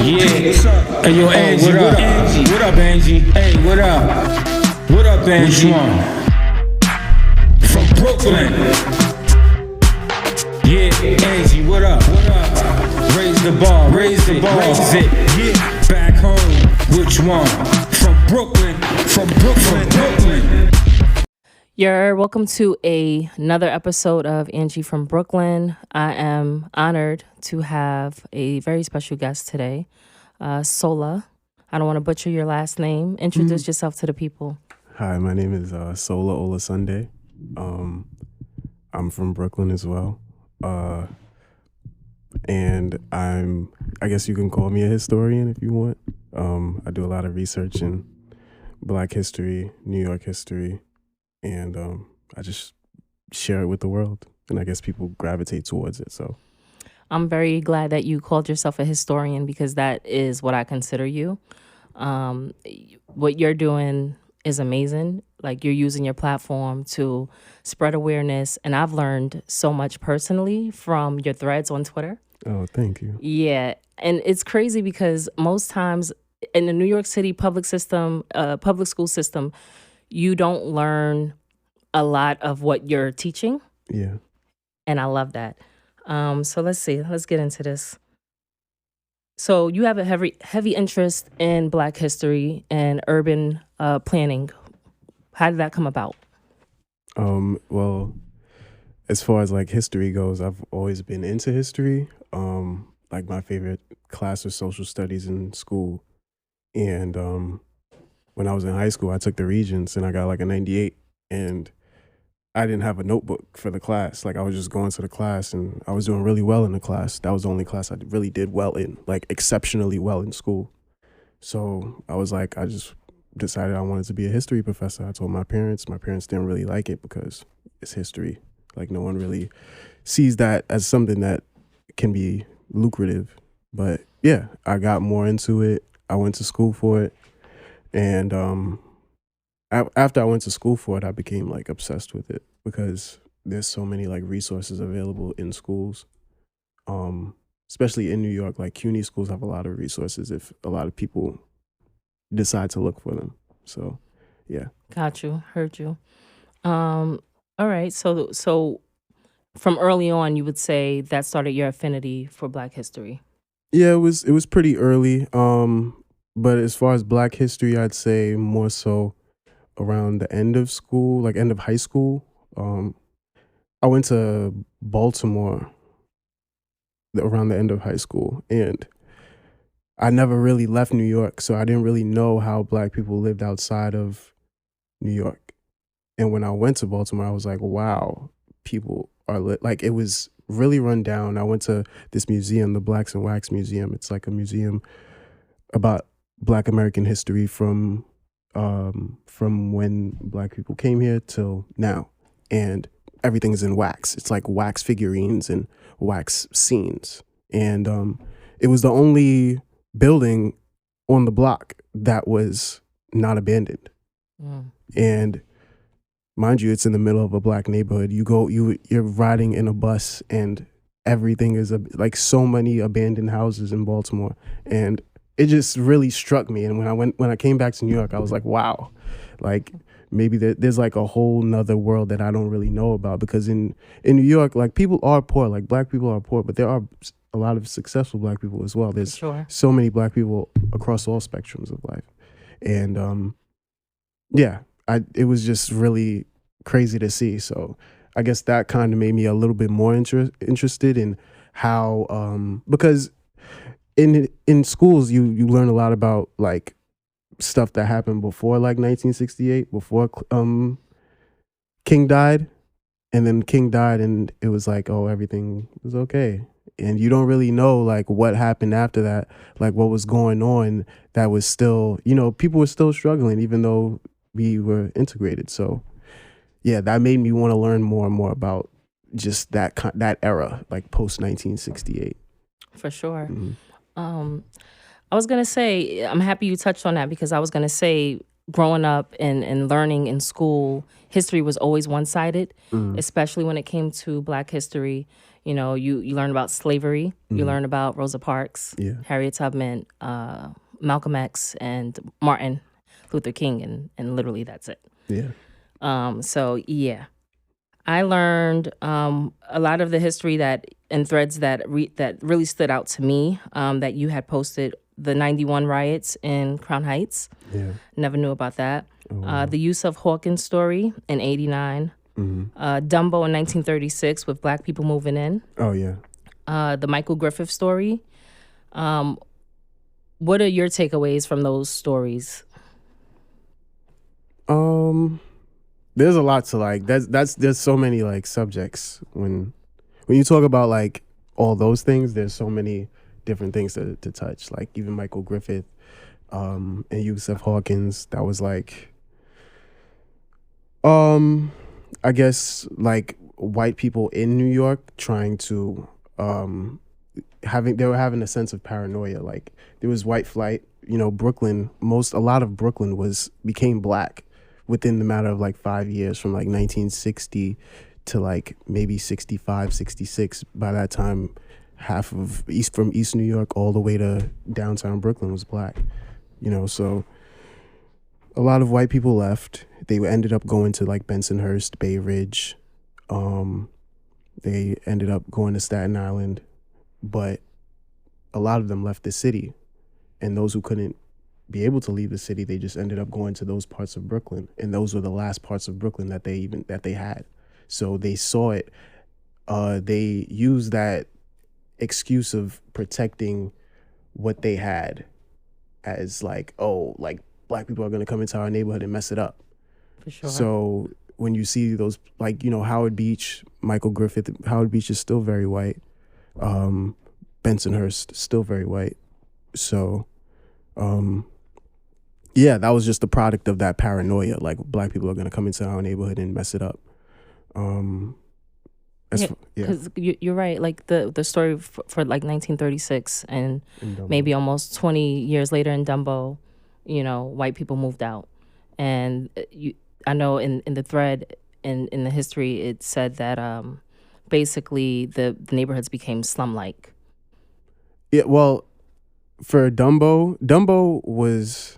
Hey, yo, Angie, what up? Angie? What up, Angie? Hey, what up? What up, Angie? Which one? From Brooklyn. Yeah, Angie, what up? What up? Raise the bar, raise it. Yeah, back home. Which one? From Brooklyn. From Brooklyn. You're welcome to another episode of Angie from Brooklyn. I am honored to have a very special guest today, Sola. I don't want to butcher your last name. Introduce yourself to the people. Hi, my name is Sola Olosunde. I'm from Brooklyn as well. And I guess you can call me a historian if you want. I do a lot of research in Black history, New York history, and I just share it with the world. And I guess people gravitate towards it, so. I'm very glad that you called yourself a historian because that is what I consider you. What you're doing is amazing. Like, you're using your platform to spread awareness. And I've learned so much personally from your threads on Twitter. Oh, thank you. Yeah. And it's crazy because most times in the New York City public school system, you don't learn a lot of what you're teaching. Yeah. And I love that. So let's see. Let's get into this. So you have a heavy interest in Black history and urban planning. How did that come about? Well, as far as like history goes, I've always been into history. Like my favorite class was social studies in school. And when I was in high school, I took the Regents and I got like a 98. And I didn't have a notebook for the class. Like, I was just going to the class and I was doing really well in the class. That was the only class I really did well in, like exceptionally well in school. So I was like, I just decided I wanted to be a history professor. I told my parents. My parents didn't really like it because it's history. Like, no one really sees that as something that can be lucrative. But yeah, I got more into it. I went to school for it. And after I went to school for it, I became like obsessed with it because there's so many like resources available in schools, especially in New York. Like, CUNY schools have a lot of resources if a lot of people decide to look for them. So, yeah. Got you. Heard you. All right. So from early on, you would say that started your affinity for Black history. Yeah, it was pretty early. But as far as Black history, I'd say more so around the end of school, like end of high school. I went to Baltimore around the end of high school, and I never really left New York, so I didn't really know how Black people lived outside of New York. And when I went to Baltimore, I was like, wow, people are like, it was really run down. I went to this museum, the Blacks and Wax Museum. It's like a museum about Black American history from when Black people came here till now, and everything's in wax. It's like wax figurines and wax scenes, and it was the only building on the block that was not abandoned. And mind you, it's in the middle of a Black neighborhood. You're riding in a bus, and everything is like so many abandoned houses in Baltimore, and it just really struck me. And when I came back to New York, I was like, wow, like maybe there's like a whole nother world that I don't really know about, because in New York, like, people are poor, like Black people are poor, but there are a lot of successful Black people as well. There's so many Black people across all spectrums of life. And yeah, it was just really crazy to see. So I guess that kind of made me a little bit more interested in how, because in schools, you learn a lot about like stuff that happened before like 1968, before King died. And then King died and it was like, oh, everything was okay. And you don't really know like what happened after that, like what was going on that was still, people were still struggling even though we were integrated. So yeah, that made me want to learn more and more about just that era, like post 1968. For sure. I was going to say, I'm happy you touched on that, because I was going to say, growing up and learning in school, history was always one-sided, especially when it came to Black history. You know, you learn about slavery, you learn about Rosa Parks, Yeah. Harriet Tubman, Malcolm X, and Martin Luther King, and literally that's it. Yeah. So yeah, I learned a lot of the history that and threads that really stood out to me that you had posted. The 91 riots in Crown Heights. Yeah. Never knew about that. Oh, wow. The use of Hawkins' story in 89. Dumbo in 1936 with Black people moving in. Oh, yeah. The Michael Griffith story. What are your takeaways from those stories? There's a lot to like. There's so many like subjects when you talk about like all those things. There's so many different things to touch. Like even Michael Griffith, and Yusuf Hawkins. That was like, I guess like white people in New York trying to they were having a sense of paranoia. Like there was white flight. You know, Brooklyn. A lot of Brooklyn became Black within the matter of like 5 years, from like 1960 to like maybe 65, 66. By that time, half of from East New York all the way to downtown Brooklyn was Black. You know, so a lot of white people left. They ended up going to like Bensonhurst, Bay Ridge. They ended up going to Staten Island, but a lot of them left the city, and those who couldn't be able to leave the city, they just ended up going to those parts of Brooklyn, and those were the last parts of Brooklyn that they had. So they saw it. They used that excuse of protecting what they had as like, oh, like Black people are going to come into our neighborhood and mess it up. For sure. So when you see those, like, you know, Howard Beach, Michael Griffith, Howard Beach is still very white. Bensonhurst, still very white. So, yeah, that was just the product of that paranoia. Like Black people are going to come into our neighborhood and mess it up. Because you're right. Like the story for like 1936 and maybe almost 20 years later in Dumbo, you know, white people moved out. And I know in the thread in the history, it said that basically the neighborhoods became slum-like. Yeah, well, for Dumbo was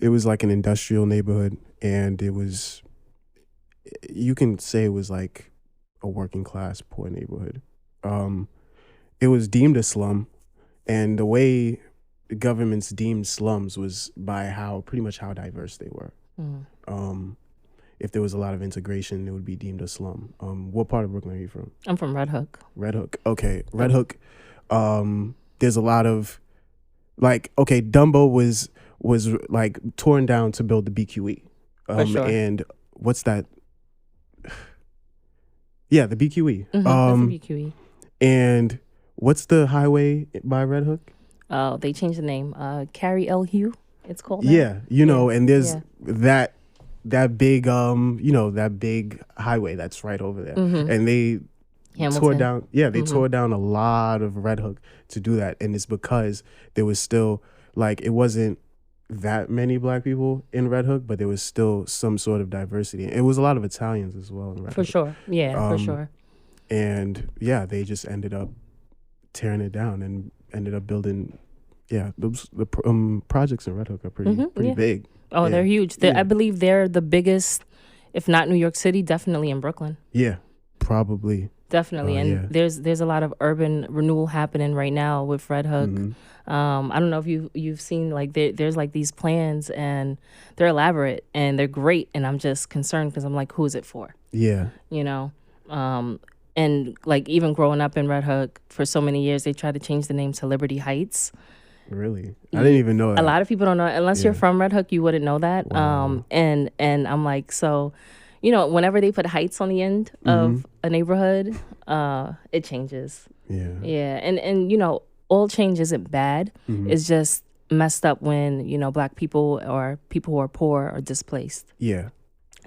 like an industrial neighborhood, and you can say it was like a working class poor neighborhood. It was deemed a slum, and the way the governments deemed slums was by pretty much how diverse they were. If there was a lot of integration, it would be deemed a slum. What part of Brooklyn are you from? I'm from Red Hook. Red Hook. Okay. Red Hook. There's a lot of like, okay, Dumbo was like torn down to build the BQE. For sure. And what's that? Yeah, the BQE. That's the BQE. And what's the highway by Red Hook? Oh, they changed the name. Carrie L. Hugh, it's called now. Yeah, you know, and there's that big that big highway that's right over there. And they tore down tore down a lot of Red Hook to do that. And it's because there was still like, it wasn't that many Black people in Red Hook, but there was still some sort of diversity. It was a lot of Italians as well in Red Hook. For sure. Yeah, for sure. And yeah, they just ended up tearing it down and ended up building. Yeah, the projects in Red Hook are pretty big. Oh, yeah. They're huge. I believe they're the biggest, if not New York City, definitely in Brooklyn. Yeah, probably. Definitely. And there's a lot of urban renewal happening right now with Red Hook. I don't know if you've seen, like, there's like these plans, and they're elaborate and they're great, and I'm just concerned because I'm like, who is it for? Yeah. You know? And like, even growing up in Red Hook for so many years, they tried to change the name to Liberty Heights. Really? I didn't even know that. A lot of people don't know. Unless you're from Red Hook, you wouldn't know that. Wow. And I'm like, so, you know, whenever they put heights on the end of a neighborhood, it changes. Yeah. Yeah. And you know, all change isn't bad. It's just messed up when, you know, Black people or people who are poor are displaced. Yeah.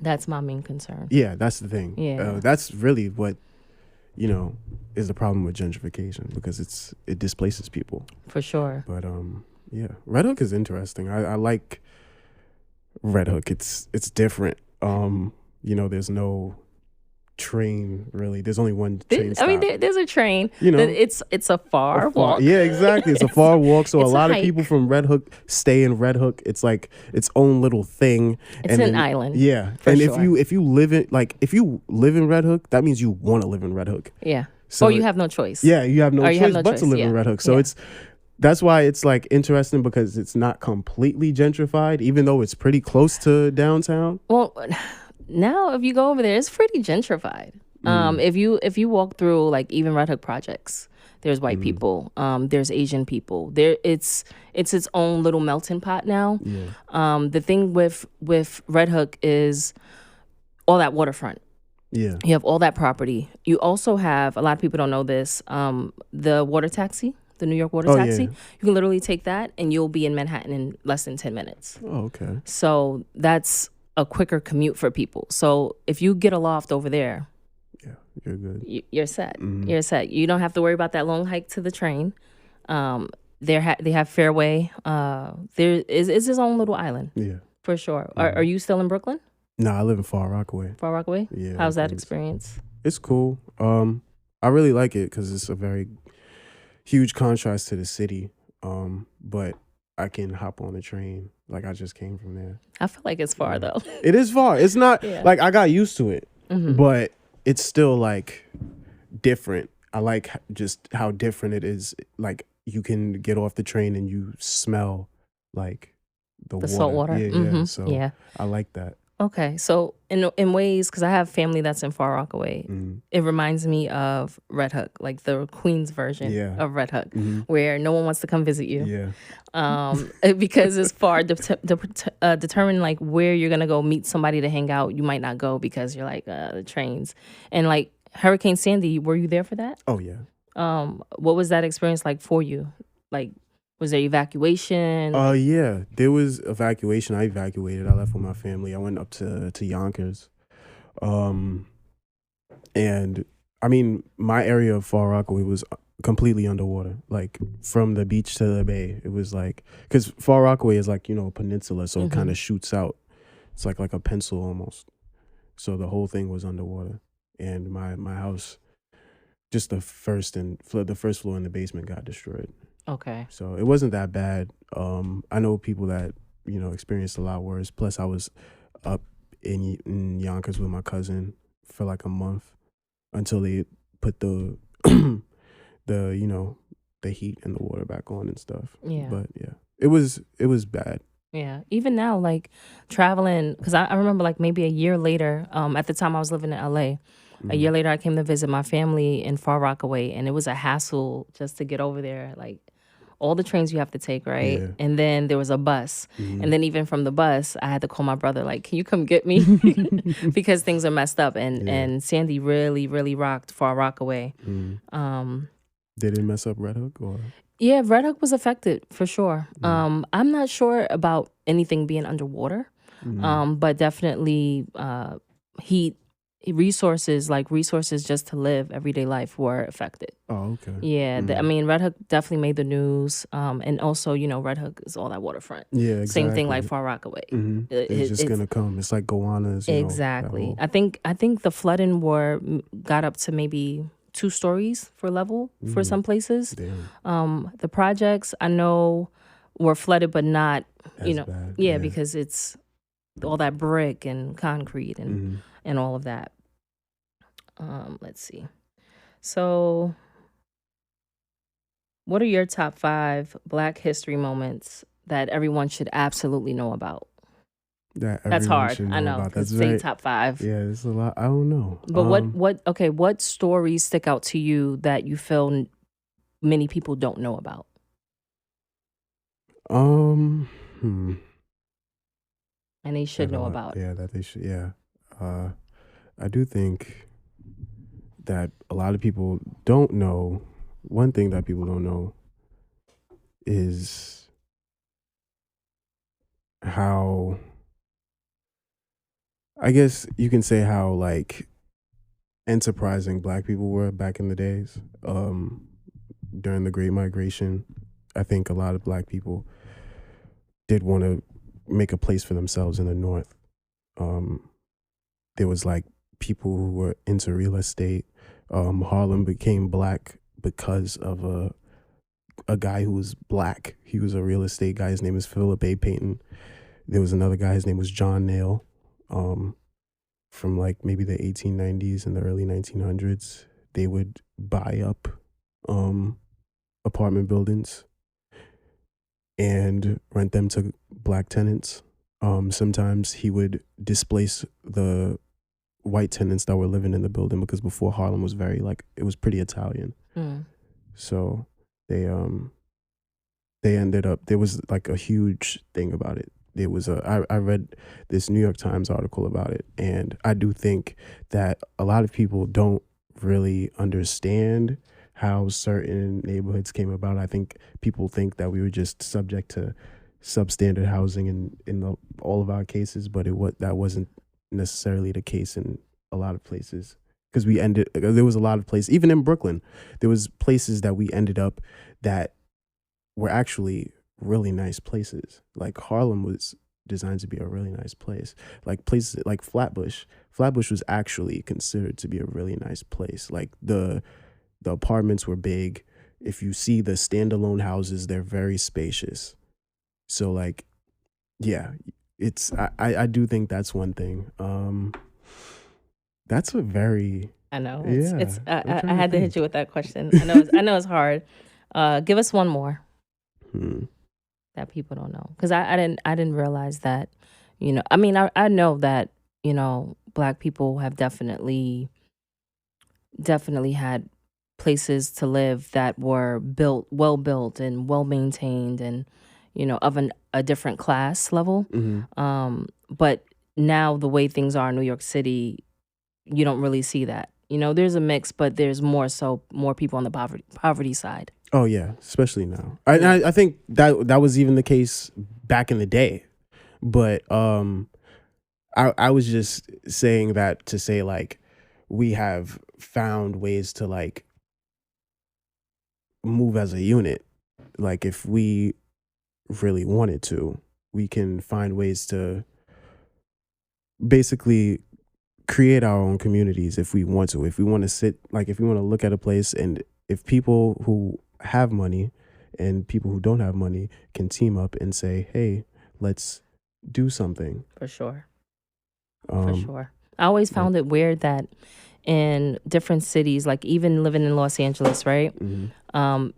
That's my main concern. Yeah, that's the thing. Yeah. That's really what, you know, is the problem with gentrification, because it displaces people. For sure. But yeah, Red Hook is interesting. I like Red Hook. It's different. There's no train really. There's only one train stop. There's a train. You know, it's a far walk. Yeah, exactly. It's a far walk. So a lot of hike. people from Red Hook stay in Red Hook. It's like its own little thing. It's an island. Yeah, and if you live in Red Hook, that means you want to live in Red Hook. Yeah. So you have no choice. Yeah, you have no choice but to live in Red Hook. So that's why it's like interesting, because it's not completely gentrified, even though it's pretty close to downtown. Well, now if you go over there, it's pretty gentrified. If you walk through like even Red Hook projects, there's white people, there's Asian people. It's its own little melting pot now. Yeah. The thing with Red Hook is all that waterfront. Yeah. You have all that property. You also have, a lot of people don't know this, the water taxi, the New York water taxi. Yeah. You can literally take that and you'll be in Manhattan in less than 10 minutes. Oh, okay. So that's a quicker commute for people. So if you get a loft over there, yeah, you're good. You're set. Mm-hmm. You're set. You don't have to worry about that long hike to the train. They have Fairway. There is his own little island. Yeah. For sure. Mm-hmm. Are you still in Brooklyn? No, I live in Far Rockaway. Far Rockaway? Yeah. How's that experience? It's cool. I really like it because it's a very huge contrast to the city. But I can hop on the train. Like, I just came from there. I feel like it's far though. It is far. It's not like I got used to it, but it's still like different. I like just how different it is. Like, you can get off the train and you smell like the water. Salt water. Yeah. So I like that. Okay, so in ways, because I have family that's in Far Rockaway, it reminds me of Red Hook, like the Queens version of Red Hook, where no one wants to come visit you. Yeah. Because it's far. Determine like where you're gonna go meet somebody to hang out. You might not go because you're like the trains. And like Hurricane Sandy, were you there for that? Oh yeah. What was that experience like for you? Like, was there evacuation? Yeah, there was evacuation. I evacuated. I left with my family. I went up to Yonkers. And I mean, my area of Far Rockaway was completely underwater. Like, from the beach to the bay, it was like, because Far Rockaway is like, a peninsula, so it kind of shoots out. It's like a pencil almost. So the whole thing was underwater. And my house, just the first floor and the basement got destroyed. Okay. So it wasn't that bad. I know people that, experienced a lot worse. Plus, I was up in Yonkers with my cousin for like a month until they put the heat and the water back on and stuff. Yeah. But yeah, it was bad. Yeah. Even now, like traveling, because I remember like maybe a year later, at the time I was living in LA, a year later I came to visit my family in Far Rockaway, and it was a hassle just to get over there. Like, all the trains you have to take, right? Yeah. And then there was a bus. And then even from the bus, I had to call my brother, like, can you come get me? Because things are messed up. And Sandy really, really rocked Far Rockaway. Did it mess up Red Hook? Or? Yeah, Red Hook was affected for sure. I'm not sure about anything being underwater, but definitely heat, resources just to live everyday life were affected. Oh, okay. Yeah, I mean, Red Hook definitely made the news, and also, Red Hook is all that waterfront. Yeah, exactly. Same thing like Far Rockaway. It's just gonna come. It's like Gowanus. Exactly. I think the flooding got up to maybe 2 stories for level for some places. Damn. The projects I know were flooded, but not bad. Because it's all that brick and concrete and all of that. Let's see. So, what are your top 5 Black history moments that everyone should absolutely know about? That's hard. I know. That's say top 5. Yeah, it's a lot. I don't know. But what stories stick out to you that you feel many people don't know about? And they should know about. Yeah, that they should. Yeah. I do think that a lot of people don't know. One thing that people don't know is how, I guess you can say how like enterprising Black people were back in the days. During the Great Migration, I think a lot of Black people did want to make a place for themselves in the North. There was like people who were into real estate. Harlem became black because of a guy who was black. He was a real estate guy. His name is Philip A. Payton. There was another guy. His name was John Nail. From like maybe the 1890s and the early 1900s, they would buy up apartment buildings and rent them to black tenants. Sometimes he would displace the white tenants that were living in the building, because before Harlem was very like, it was pretty Italian. So they ended up, there was like a huge thing about it. There was I read this New York Times article about it, and I do think that a lot of people don't really understand how certain neighborhoods came about. I think people think that we were just subject to substandard housing in all of our cases, but that wasn't necessarily the case in a lot of places. Because there was a lot of places, even in Brooklyn, there was places that we ended up that were actually really nice places. Like Harlem was designed to be a really nice place. Like places like Flatbush was actually considered to be a really nice place. Like the apartments were big. If you see the standalone houses, they're very spacious. So like, yeah, it's I do think that's one thing. That's a very, I know. Yeah, I had to hit you with that question. I know it's hard. Give us one more that people don't know, because I didn't realize that. I mean, I know that Black people have definitely had places to live that were well built and well maintained, and of a different class level. But now the way things are in New York City, you don't really see that. There's a mix, but there's more people on the poverty side. Oh yeah, especially now. I think that was even the case back in the day, but I was just saying that to say like we have found ways to like move as a unit. Like if we really wanted to, we can find ways to basically create our own communities if we want to. If we want to look at a place, and if people who have money and people who don't have money can team up and say, hey, let's do something. For sure. I always found it weird that in different cities, like even living in Los Angeles, right?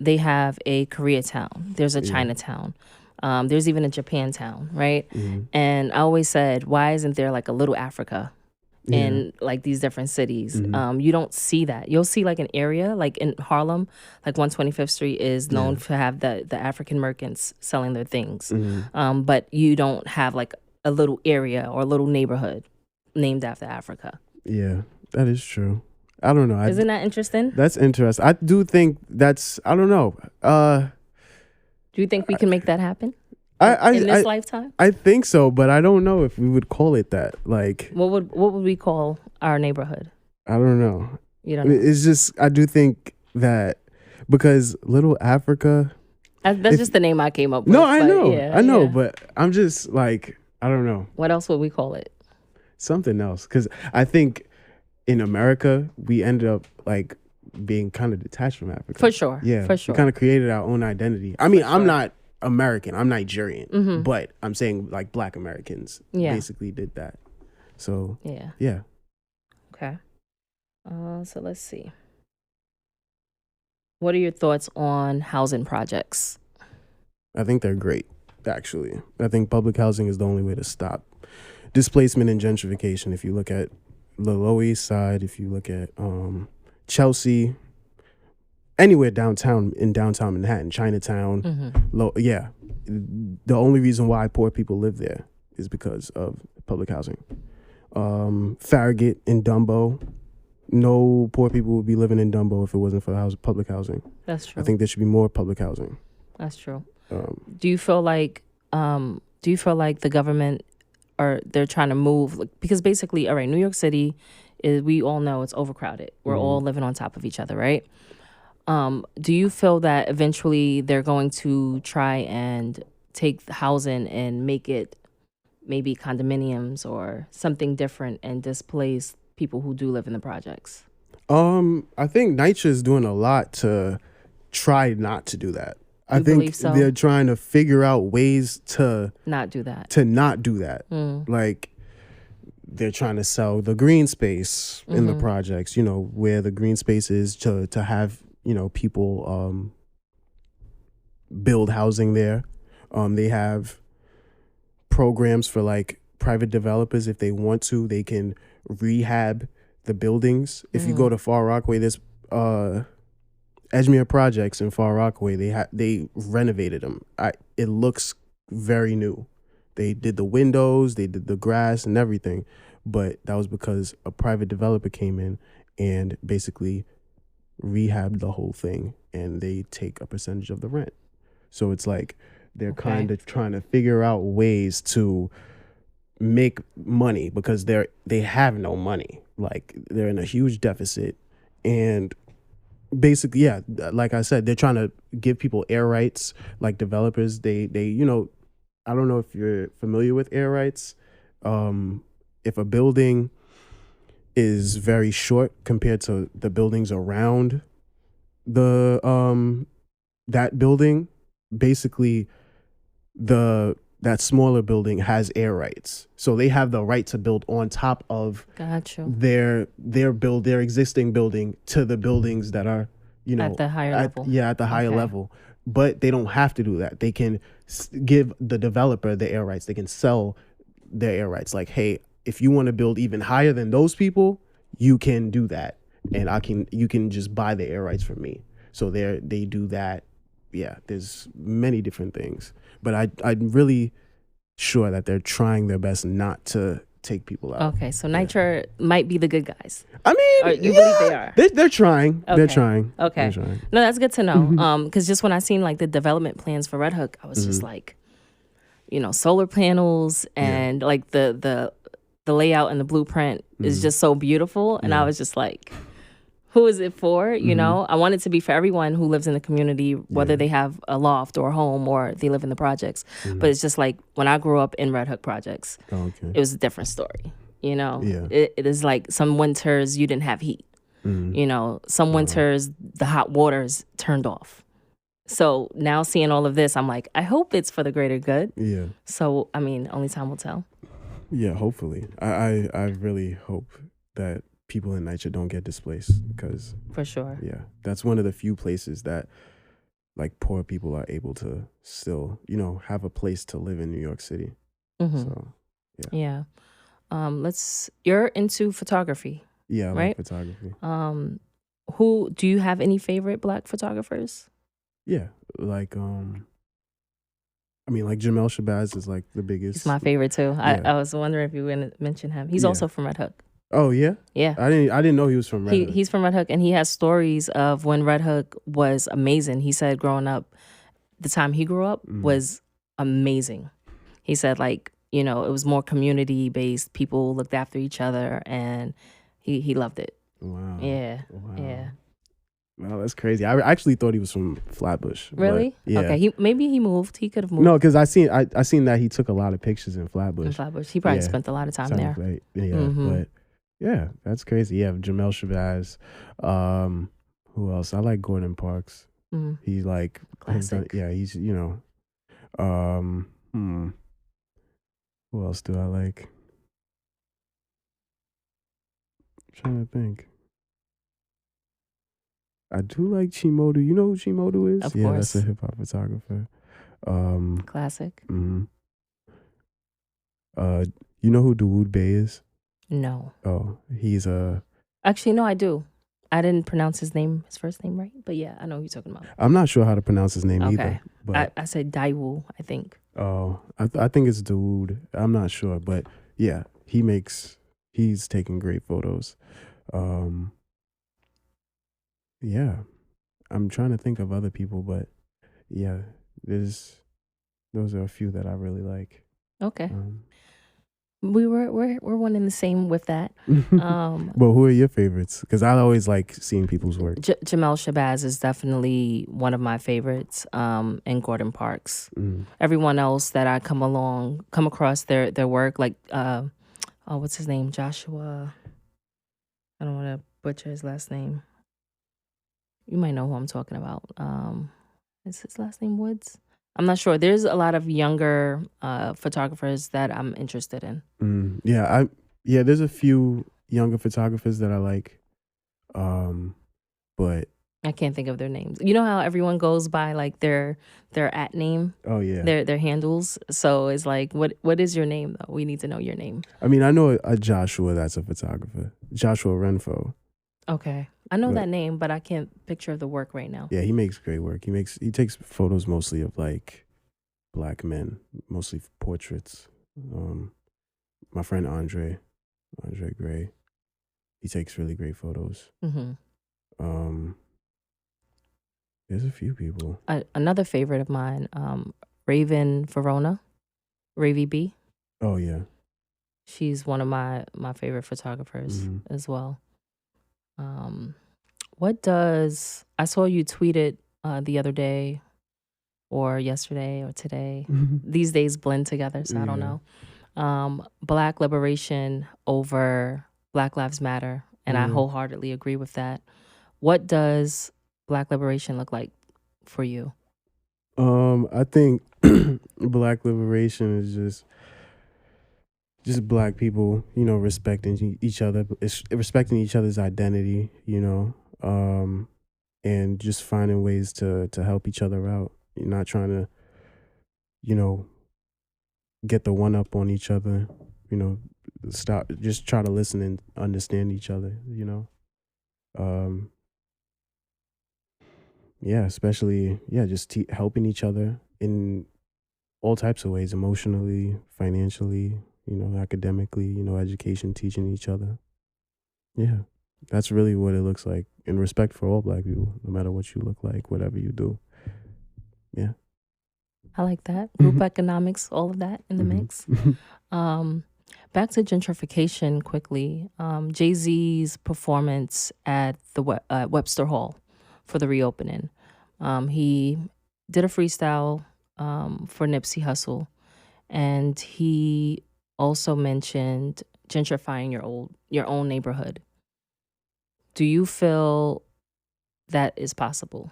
They have a Koreatown. There's a Chinatown. There's even a Japantown, right? And I always said, why isn't there like a little Africa in like these different cities? You don't see that. You'll see like an area like in Harlem, like 125th Street is known to have the African merchants selling their things. But you don't have like a little area or a little neighborhood named after Africa. Yeah, that is true. I don't know. Isn't that interesting? That's interesting. I do think that's, I don't know. Do you think we can make that happen? In this lifetime? I think so, but I don't know if we would call it that. Like, what would we call our neighborhood? I don't know. You don't know? It's just, I do think that because Little Africa. That's just the name I came up with. No, I know, but I'm just like, I don't know. What else would we call it? Something else, because I think in America we ended up like being kind of detached from Africa. For sure. Yeah, for sure. We kind of created our own identity. I mean, I'm not American, I'm Nigerian, but I'm saying like Black Americans basically did that. So yeah. Okay. So let's see. What are your thoughts on housing projects? I think they're great, actually. I think public housing is the only way to stop displacement and gentrification. If you look at the Lower East Side, if you look at Chelsea, anywhere downtown Manhattan, Chinatown, the only reason why poor people live there is because of public housing. Farragut in Dumbo, no poor people would be living in Dumbo if it wasn't for public housing. That's true. I think there should be more public housing. That's true. Do you feel like the government, or they're trying to move, because basically, all right, New York City we all know it's overcrowded. We're all living on top of each other, right? Do you feel that eventually they're going to try and take the housing and make it maybe condominiums or something different and displace people who do live in the projects? I think NYCHA is doing a lot to try not to do that. I You think believe so? they're trying to figure out ways to Not do that. not do that. Like they're trying to sell the green space in the projects, where the green space is to have, people build housing there. They have programs for like private developers. If they want to, they can rehab the buildings. If you go to Far Rockaway, there's Edgemere Projects in Far Rockaway. They renovated them. It looks very new. They did the windows, they did the grass and everything, but that was because a private developer came in and basically rehabbed the whole thing, and they take a percentage of the rent. So it's like they're kind of trying to figure out ways to make money because they have no money. Like they're in a huge deficit, and basically, like I said, they're trying to give people air rights, like developers. They I don't know if you're familiar with air rights. If a building is very short compared to the buildings around the that building, basically that smaller building has air rights, so they have the right to build on top of their existing building to the buildings that are at the higher level. Yeah, at the higher level. But they don't have to do that. They can give the developer the air rights. They can sell their air rights. Like, hey, if you want to build even higher than those people, you can do that, and you can just buy the air rights from me. So they do that. Yeah, there's many different things, but I'm really sure that they're trying their best not to take people out. Okay, so NYCHA might be the good guys. I mean, or you believe they are? They're trying. Okay. They're trying. Okay. They're trying. No, that's good to know. Because just when I seen like the development plans for Red Hook, I was just like, solar panels and like the layout and the blueprint is just so beautiful, and I was just like, who is it for? I want it to be for everyone who lives in the community, whether they have a loft or a home or they live in the projects. But it's just like when I grew up in Red Hook projects, it was a different story. It is like some winters you didn't have heat. Some winters the hot water's turned off. So now seeing all of this, I'm like, I hope it's for the greater good. Yeah. So I mean, only time will tell. Yeah, hopefully. I really hope that people in NYCHA don't get displaced, because for sure, that's one of the few places that like poor people are able to still have a place to live in New York City. So you're into photography. I right? like photography. Who do you have any favorite Black photographers? Like I mean, like Jamel Shabazz is like the biggest. He's my favorite too. I was wondering if you were going to mention him. He's also from Red Hook. Oh yeah? Yeah. I didn't know he was from Red Hook. He's from Red Hook, and he has stories of when Red Hook was amazing. He said growing up, the time he grew up was amazing. He said like, it was more community based. People looked after each other, and he loved it. Wow. Yeah. Wow. Yeah. Wow, that's crazy. I actually thought he was from Flatbush. Really? Yeah. Okay. Maybe he moved. He could have moved. No, because I seen that he took a lot of pictures in Flatbush. He probably spent a lot of time there. Right. Yeah. But yeah, that's crazy. Yeah, Jamel Shabazz. Who else? I like Gordon Parks. He's like classic. He's who else do I like? I'm trying to think. I do like Chimodu. You know who Chimodu is? Of yeah, course. that's a hip hop photographer. Classic. You know who Dawood Bey is? No. Oh, he's Actually, no, I do. I didn't pronounce his first name right, but yeah, I know who you're talking about. I'm not sure how to pronounce his name either. But I said Daiwu, I think. Oh, I think it's Dawood. I'm not sure, but yeah, he's taking great photos. Yeah, I'm trying to think of other people, but yeah, those are a few that I really like. Okay. we're one in the same with that. Well, who are your favorites? Because I always like seeing people's work. Jamel Shabazz is definitely one of my favorites, and Gordon Parks. Everyone else that I come across their work, like what's his name? Joshua. I don't want to butcher his last name. You might know who I'm talking about. Is his last name Woods? I'm not sure. There's a lot of younger photographers that I'm interested in. Yeah, there's a few younger photographers that I like, but I can't think of their names. You know how everyone goes by like their at name? Oh yeah, their handles. So it's like, what is your name though? We need to know your name. I mean, I know a Joshua that's a photographer, Joshua Renfro. Okay, I know that name, but I can't picture the work right now. Yeah, he makes great work. He takes photos mostly of like Black men, mostly portraits. My friend Andre Gray, he takes really great photos. There's a few people. Another favorite of mine, Raven Verona, Ravy B. Oh yeah, she's one of my favorite photographers as well. I saw you tweeted the other day or yesterday or today. These days blend together, so I don't know. Black liberation over Black Lives Matter, and I wholeheartedly agree with that. What does Black liberation look like for you? I think Black liberation is just Black people, respecting each other, respecting each other's identity, and just finding ways to help each other out. You're not trying to, get the one up on each other, just try to listen and understand each other, especially, just helping each other in all types of ways, emotionally, financially, academically, education, teaching each other. Yeah, that's really what it looks like. And respect for all Black people, no matter what you look like, whatever you do. Yeah. I like that. Group economics, all of that in the mix. Back to gentrification quickly. JayZ's performance at the Webster Hall for the reopening. He did a freestyle for Nipsey Hussle, and he also mentioned gentrifying your own neighborhood. Do you feel that is possible?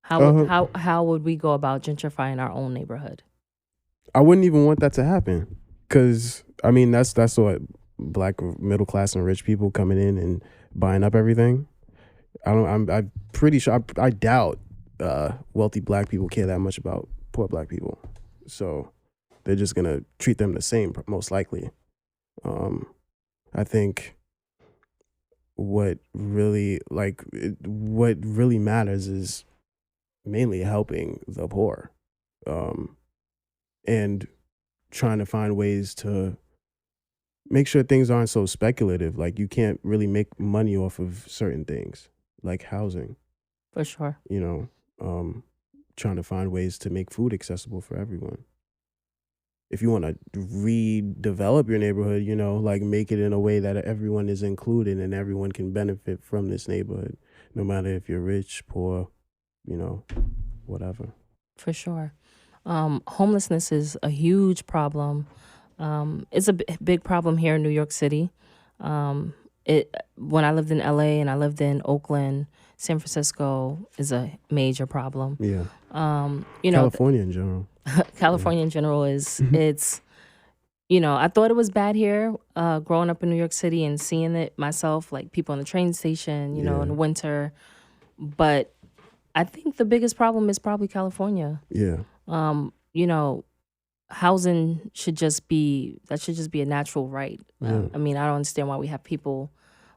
How would we go about gentrifying our own neighborhood? I wouldn't even want that to happen, because I mean that's what Black middle class and rich people coming in and buying up everything. I'm pretty sure. I doubt wealthy Black people care that much about poor Black people, so they're just gonna treat them the same, most likely. I think what really matters is mainly helping the poor, and trying to find ways to make sure things aren't so speculative. Like, you can't really make money off of certain things, like housing. For sure. Trying to find ways to make food accessible for everyone. If you want to redevelop your neighborhood, like make it in a way that everyone is included and everyone can benefit from this neighborhood, no matter if you're rich, poor, whatever. For sure. Homelessness is a huge problem. It's a big problem here in New York City. When I lived in LA and I lived in Oakland, San Francisco is a major problem. Yeah. California in general. California in general is, it's, I thought it was bad here, growing up in New York City and seeing it myself, like people on the train station, in the winter. But I think the biggest problem is probably California. Yeah. Housing should just be a natural right. Yeah. I mean, I don't understand why we have people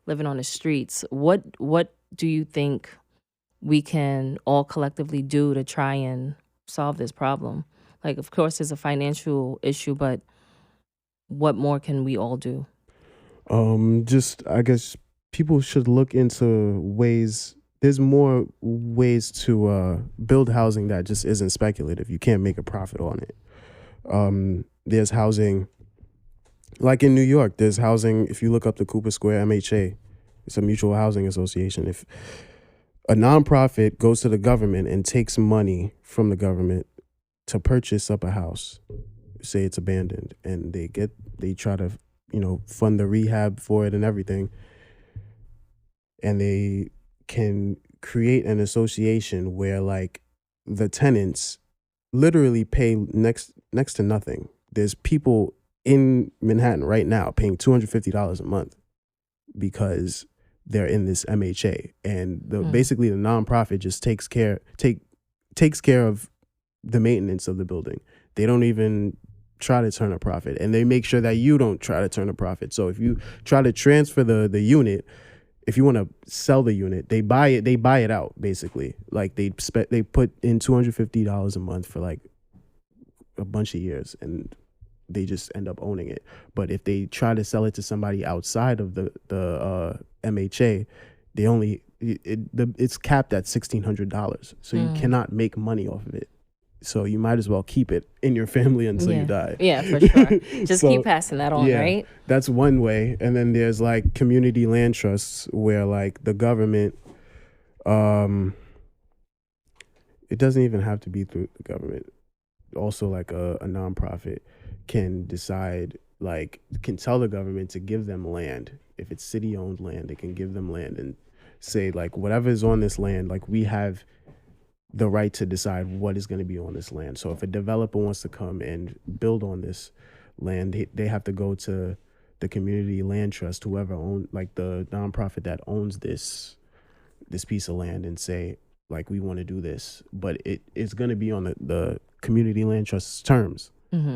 living on the streets. What do you think we can all collectively do to try and solve this problem? Like, of course, there's a financial issue, but what more can we all do? I guess people should look into ways. There's more ways to build housing that just isn't speculative. You can't make a profit on it. There's housing Like in New York, there's housing. If you look up the Cooper Square MHA, it's a mutual housing association. If a nonprofit goes to the government and takes money from the government to purchase up a house, say it's abandoned, and they try to, fund the rehab for it and everything, and they can create an association where like the tenants literally pay next to nothing. There's people in Manhattan right now paying $250 a month because they're in this MHA, and basically the nonprofit just takes care of the maintenance of the building. They don't even try to turn a profit, and they make sure that you don't try to turn a profit. So if you try to transfer the unit, if you want to sell the unit, they buy it out basically. Like they put in $250 a month for like a bunch of years, and they just end up owning it. But if they try to sell it to somebody outside of the MHA, it's capped at $1,600, so you cannot make money off of it. So you might as well keep it in your family until you die. Yeah, for sure. Just keep passing that on, right? That's one way. And then there's like community land trusts where like the government, it doesn't even have to be through the government. Also like a nonprofit can decide, like can tell the government to give them land. If it's city owned land, they can give them land and say like whatever is on this land, like we have the right to decide what is going to be on this land. So if a developer wants to come and build on this land, they have to go to the community land trust, whoever owns, like the nonprofit that owns this piece of land, and say like we want to do this, but it's going to be on the community land trust's terms.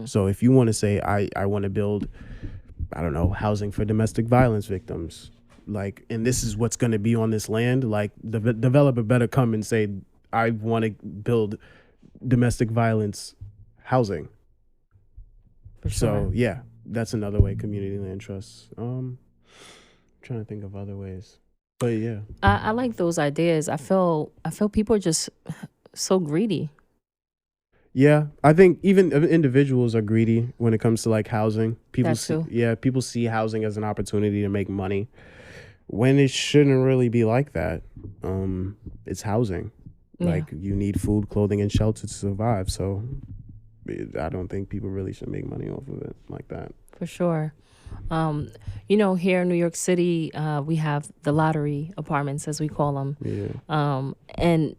So if you want to say I want to build, I don't know, housing for domestic violence victims, like, and this is what's going to be on this land, like the developer better come and say I want to build domestic violence housing. For sure. So yeah, that's another way, community land trusts. Trying to think of other ways, but yeah, I like those ideas. I feel people are just so greedy. Yeah, I think even individuals are greedy when it comes to like housing. People see housing as an opportunity to make money when it shouldn't really be like that. It's housing. Like you need food, clothing, and shelter to survive. So I don't think people really should make money off of it like that. For sure. Here in New York City, we have the lottery apartments, as we call them. Yeah. And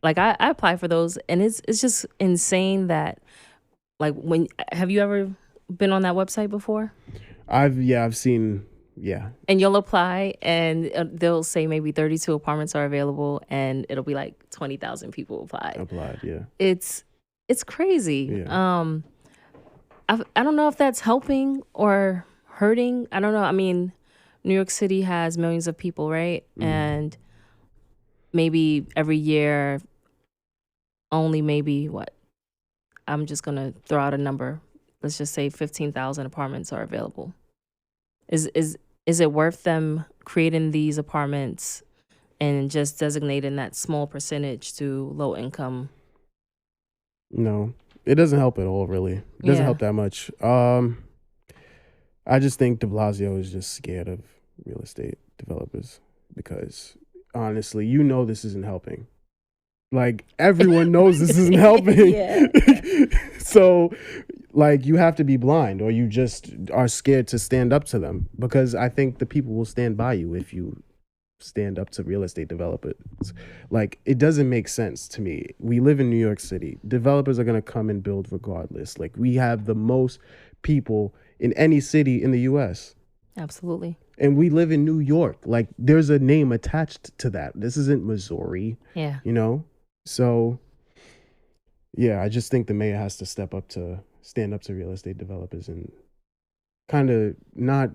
like I apply for those, and it's just insane that, like, have you ever been on that website before? I've seen. Yeah. And you'll apply, and they'll say maybe 32 apartments are available, and it'll be like 20,000 people applied, yeah. It's crazy. Yeah. I don't know if that's helping or hurting. I don't know. I mean, New York City has millions of people, right? And maybe every year only maybe I'm just going to throw out a number. Let's just say 15,000 apartments are available. Is it worth them creating these apartments and just designating that small percentage to low income? No, it doesn't help at all, really. It doesn't help that much. I just think de Blasio is just scared of real estate developers because, honestly, this isn't helping. Like, everyone knows this isn't helping. So, like, you have to be blind, or you just are scared to stand up to them, because I think the people will stand by you if you stand up to real estate developers. Like, it doesn't make sense to me. We live in New York City. Developers are going to come and build regardless. Like, we have the most people in any city in the U.S. Absolutely. And we live in New York. Like, there's a name attached to that. This isn't Missouri. Yeah. So, yeah, I just think the mayor has to stand up to real estate developers and kind of not,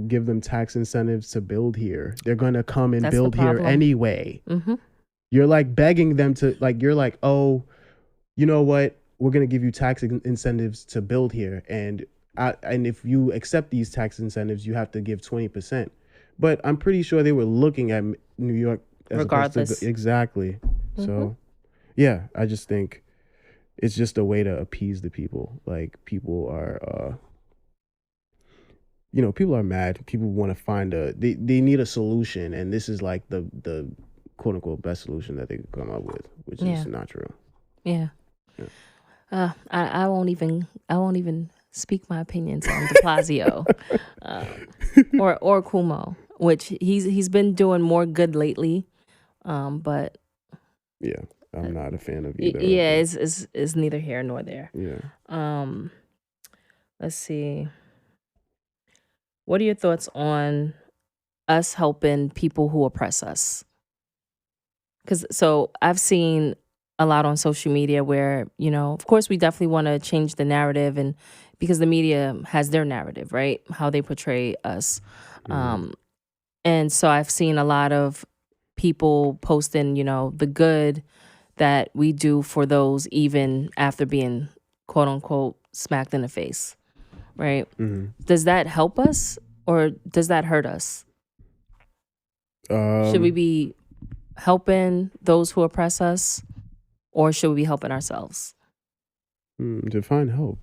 give them tax incentives to build here. They're going to come and build here anyway. Mm-hmm. You're like begging them to, like, you're like, oh, you know what? We're going to give you tax incentives to build here. And if you accept these tax incentives, you have to give 20%. But I'm pretty sure they were looking at New York as regardless. Exactly. Mm-hmm. So, yeah, I just think it's just a way to appease the people. Like, people are people are mad. People want to find they need a solution, and this is like the quote unquote best solution that they could come up with, which is not true. Yeah. Yeah. I won't even speak my opinions on De Blasio or Cuomo, which he's been doing more good lately, but yeah, I'm not a fan of either. Yeah, it's neither here nor there. Yeah. Let's see. What are your thoughts on us helping people who oppress us? So I've seen a lot on social media where, of course we definitely want to change the narrative, and because the media has their narrative, right? How they portray us. And so I've seen a lot of people posting, the good that we do for those even after being quote unquote smacked in the face, right? Does that help us or does that hurt us? Should we be helping those who oppress us, or should we be helping ourselves? Define help.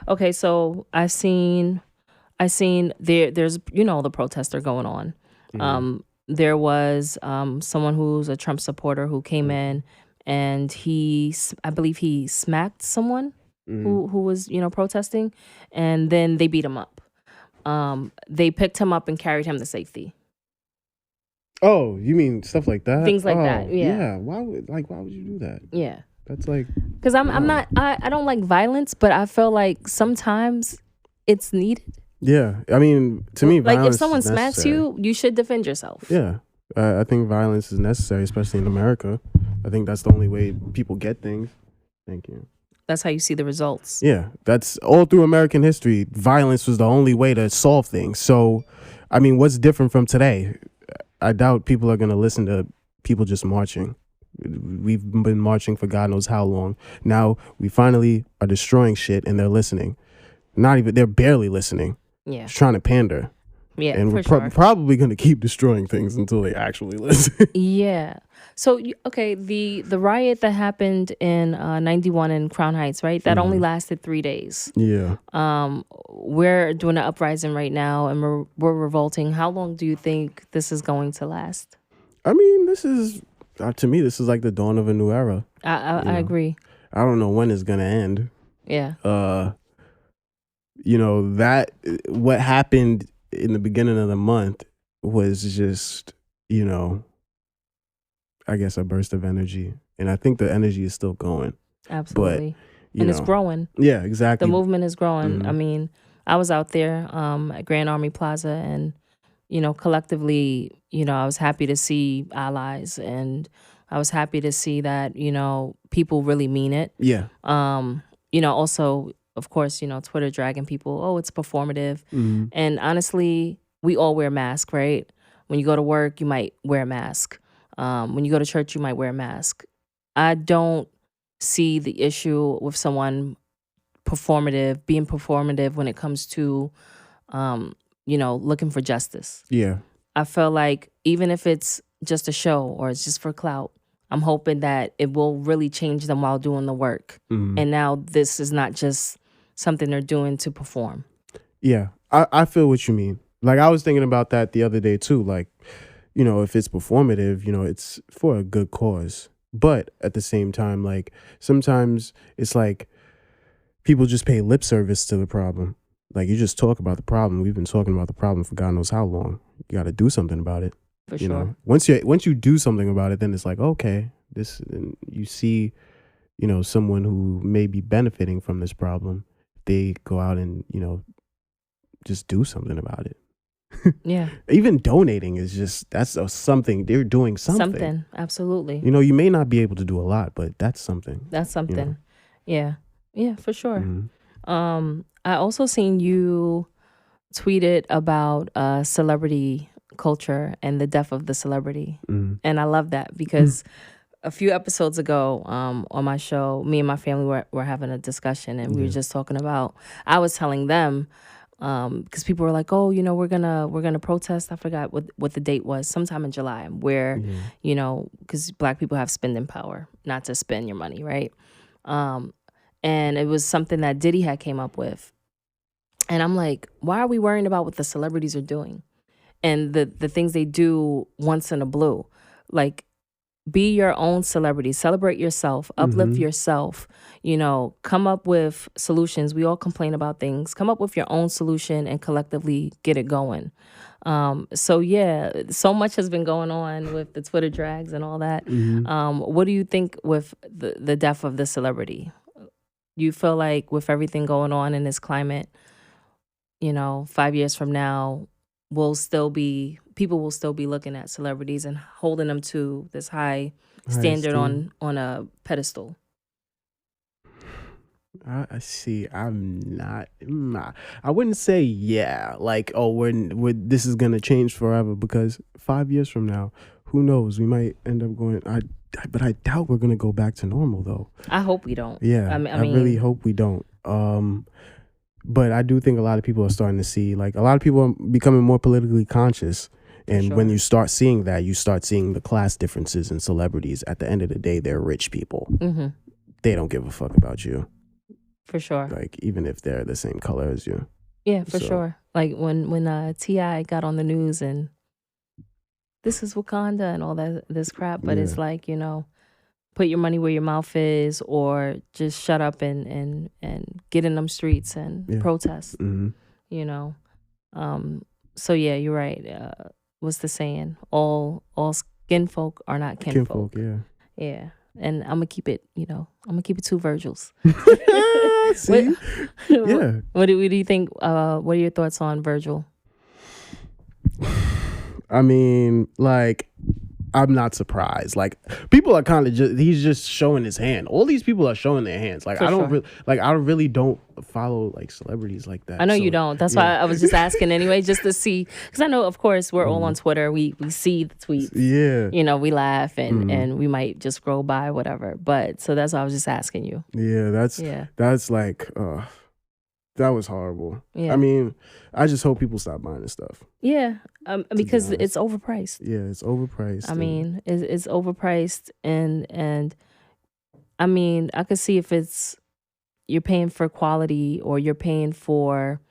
Okay, so I've seen there's the protester going on. There was someone who's a Trump supporter who came in, and I believe he smacked someone who was protesting, and then they beat him up. They picked him up and carried him to safety. Oh, you mean stuff like that? Things like that. Yeah. Why would you do that? Yeah. That's like, because I don't like violence, but I feel like sometimes it's needed. Yeah, I mean, to me, like violence if someone is smacks necessary. you should defend yourself. Yeah, I think violence is necessary, especially in America. I think that's the only way people get things. Thank you. That's how you see the results. Yeah, that's all through American history. Violence was the only way to solve things. So, I mean, what's different from today? I doubt people are going to listen to people just marching. We've been marching for God knows how long. Now we finally are destroying shit and they're listening. They're barely listening. Yeah. Just trying to pander. Yeah, and we're sure. probably going to keep destroying things until they actually listen. Yeah. So, okay, the riot that happened in 91 in Crown Heights, right? That only lasted 3 days. Yeah. We're doing an uprising right now, and we're revolting. How long do you think this is going to last? I mean, this is, to me, this is like the dawn of a new era. I agree. I don't know when it's going to end. Yeah. That what happened in the beginning of the month was just, I guess a burst of energy. And I think the energy is still going. Absolutely. But, it's growing. Yeah, exactly. The movement is growing. I mean, I was out there at Grand Army Plaza, and, collectively, I was happy to see allies, and I was happy to see that, people really mean it. Yeah. Also, of course, Twitter dragging people, oh, it's performative. And honestly, we all wear masks, right? When you go to work, you might wear a mask. When you go to church, you might wear a mask. I don't see the issue with someone being performative when it comes to, looking for justice. Yeah. I feel like even if it's just a show or it's just for clout, I'm hoping that it will really change them while doing the work. And now this is not just something they're doing to perform. Yeah, I feel what you mean. Like, I was thinking about that the other day too. Like, if it's performative, it's for a good cause. But at the same time, like, sometimes it's like people just pay lip service to the problem. Like, you just talk about the problem. We've been talking about the problem for God knows how long. You got to do something about it. For sure. Once you do something about it, then it's like, okay, and you see, someone who may be benefiting from this problem. They go out and, just do something about it. Yeah. Even donating is that's something. They're doing something. Something, absolutely. You may not be able to do a lot, but that's something. That's something. Yeah. Yeah, for sure. I also seen you tweeted about celebrity culture and the death of the celebrity. And I love that because a few episodes ago on my show, me and my family were having a discussion, and we were just talking about, I was telling them, because people were like, oh, we're gonna protest. I forgot what the date was, sometime in July, where, because Black people have spending power, not to spend your money, right? And it was something that Diddy had came up with. And I'm like, why are we worrying about what the celebrities are doing and the things they do once in a blue? Like, be your own celebrity, celebrate yourself, uplift yourself, come up with solutions. We all complain about things. Come up with your own solution and collectively get it going. So yeah, so much has been going on with the Twitter drags and all that. What do you think with the death of the celebrity? You feel like with everything going on in this climate, 5 years from now, people will still be looking at celebrities and holding them to this high standard on a pedestal. I see. I'm not. I wouldn't say like, this is gonna change forever, because 5 years from now, who knows? We might end up going. But I doubt we're gonna go back to normal, though. I hope we don't. Yeah, I really hope we don't. But I do think a lot of people are starting to see, like, a lot of people are becoming more politically conscious. And when you start seeing that, you start seeing the class differences in celebrities. At the end of the day, they're rich people. They don't give a fuck about you. For sure. Like, even if they're the same color as you. Yeah, for sure. Like when T.I. got on the news and this is Wakanda and all this crap, but it's like, put your money where your mouth is, or just shut up and get in them streets and protest. So yeah, you're right. What's the saying? All skin folk are not kinfolk. Yeah. And I'm gonna keep it, I'm gonna keep it 2 Virgils. See? Yeah. What do you think? What are your thoughts on Virgil? I mean, like, I'm not surprised. Like, people are kind of he's just showing his hand. All these people are showing their hands. Like, I really don't follow, like, celebrities like that. I know you don't. That's why I was just asking anyway, just to see, because I know, of course, we're all on Twitter. We see the tweets. Yeah. We laugh and we might just scroll by, whatever. But so that's why I was just asking you. Yeah, that's like, that was horrible. Yeah. I mean, I just hope people stop buying this stuff. Yeah, because it's overpriced. Yeah, it's overpriced. I mean, it's overpriced, and I mean, I could see if you're paying for quality, or you're paying for,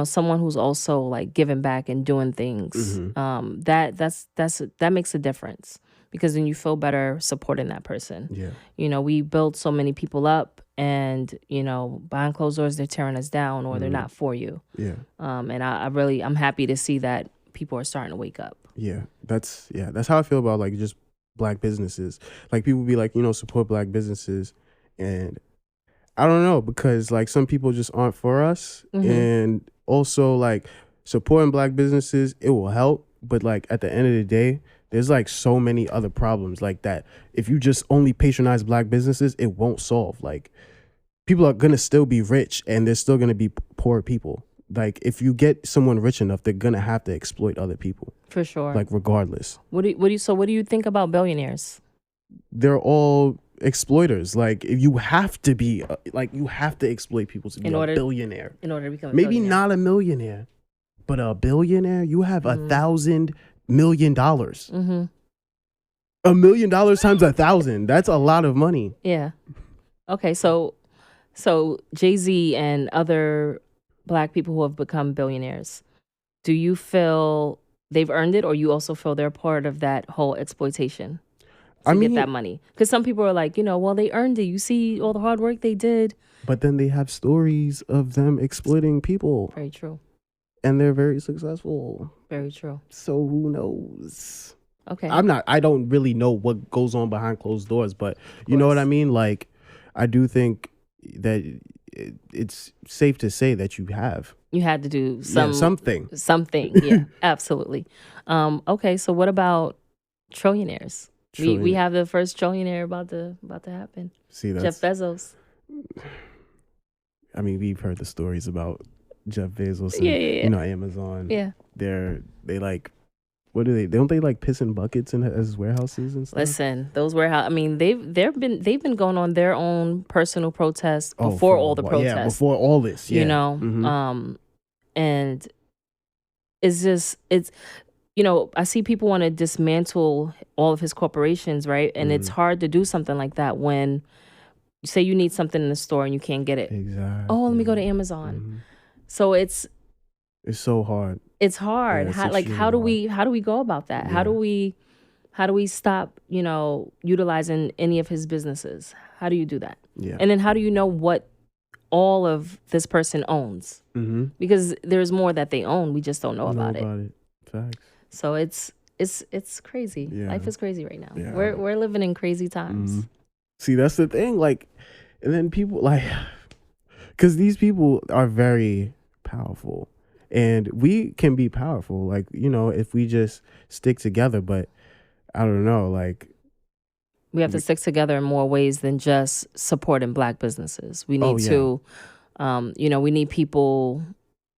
someone who's also like giving back and doing things. That makes a difference, because then you feel better supporting that person. Yeah. We build so many people up, and behind closed doors they're tearing us down, or they're not for you. Yeah. And I'm happy to see that people are starting to wake up. Yeah. That's how I feel about, like, just black businesses. Like, people be like, support black businesses, and I don't know, because, like, some people just aren't for us. And also, like, supporting black businesses, it will help, but, like, at the end of the day, there's, like, so many other problems like that. If you just only patronize black businesses, it won't solve. Like, people are going to still be rich, and there's still going to be poor people. Like, if you get someone rich enough, they're going to have to exploit other people. For sure. Like, regardless. What do you think about billionaires? They're all exploiters. Like, you have to be, you have to exploit people to be a billionaire. In order to become a maybe billionaire. Not a millionaire, but a billionaire. You have $1,000 million. $1 million times 1,000. That's a lot of money. Yeah. Okay, so JayZ and other black people who have become billionaires, do you feel they've earned it, or you also feel they're part of that whole exploitation to get that money? Because some people are like, well, they earned it. You see all the hard work they did. But then they have stories of them exploiting people. Very true. And they're very successful. Very true. So who knows? Okay. I don't really know what goes on behind closed doors, but you know what I mean? Like, I do think that it's safe to say that you had to do something. Yeah, absolutely. Okay, so what about trillionaires? We have the first trillionaire about to happen. See, Jeff Bezos. I mean, we've heard the stories about Jeff Bezos and Amazon. Yeah. They like, what do they? Don't they like piss in buckets in his warehouses and stuff? Listen, those warehouse. I mean, they've been going on their own personal protests before all the protests. Yeah, before all this. Yeah. And it's I see people want to dismantle all of his corporations, right? And it's hard to do something like that when, say, you need something in the store and you can't get it. Exactly. Oh, let me go to Amazon. So it's so hard. It's hard. Yeah, it's how extremely how do we go about that? Yeah. How do we stop, utilizing any of his businesses? How do you do that? Yeah. And then how do you know what all of this person owns? Mm-hmm. Because there's more that they own. We just don't know about it. Facts. So it's crazy. Yeah. Life is crazy right now. Yeah. We're living in crazy times. Mm-hmm. See, that's the thing. Like, and then people because these people are very powerful, and we can be powerful. Like, if we just stick together. But I don't know. Like, we have to stick together in more ways than just supporting Black businesses. We need to, we need people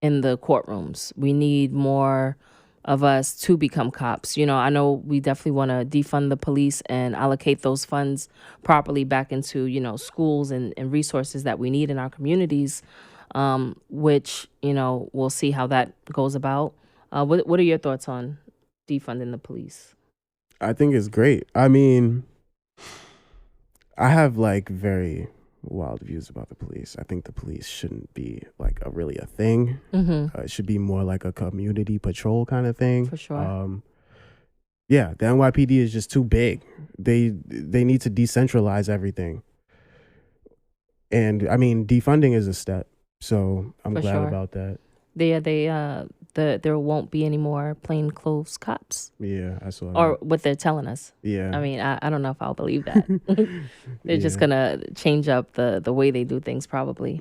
in the courtrooms. We need more of us to become cops. I know we definitely want to defund the police and allocate those funds properly back into, schools and resources that we need in our communities, which, we'll see how that goes about. What are your thoughts on defunding the police? I think it's great. I mean, I have very wild views about the police. I think the police shouldn't be really a thing. Mm-hmm. It should be more like a community patrol kind of thing. For sure. Yeah, the NYPD is just too big. They need to decentralize everything. And I mean, defunding is a step. So I'm glad about that. There won't be any more plainclothes cops. Yeah, I saw that. Or what they're telling us. Yeah. I mean, I don't know if I'll believe that. They're just gonna change up the way they do things probably.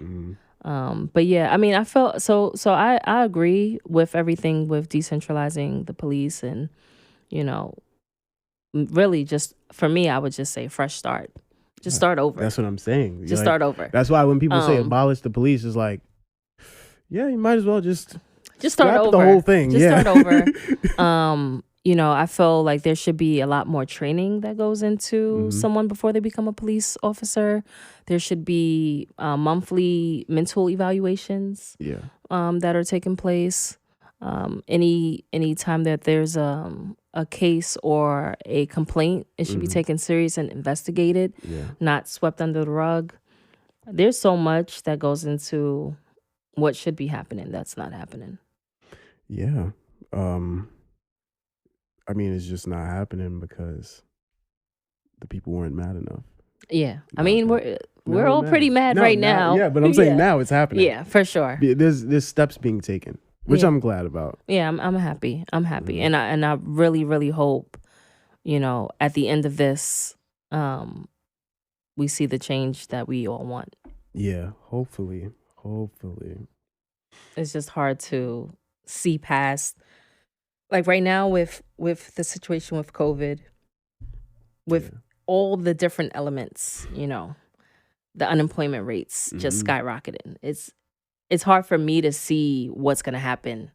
Mm. But yeah, I mean, I felt so I agree with everything with decentralizing the police and, really just for me, I would just say fresh start. Just start over. That's what I'm saying. Just start over. That's why when people say abolish the police, it's like, yeah, you might as well just start over. The whole thing. Just start over. I feel like there should be a lot more training that goes into someone before they become a police officer. There should be monthly mental evaluations that are taking place. Any time that there's a case or a complaint, it should be taken serious and investigated, not swept under the rug. There's so much that goes into what should be happening that's not happening. Yeah. I mean, it's just not happening because the people weren't mad enough. Yeah. I mean, we're all pretty mad right now. Yeah, but I'm saying now it's happening. Yeah, for sure. There's steps being taken, which I'm glad about. Yeah, I'm happy. I'm happy. And I really, really hope, at the end of this, we see the change that we all want. Yeah, hopefully. It's just hard to see past, like right now with the situation with COVID, with all the different elements, the unemployment rates just skyrocketing. It's hard for me to see what's going to happen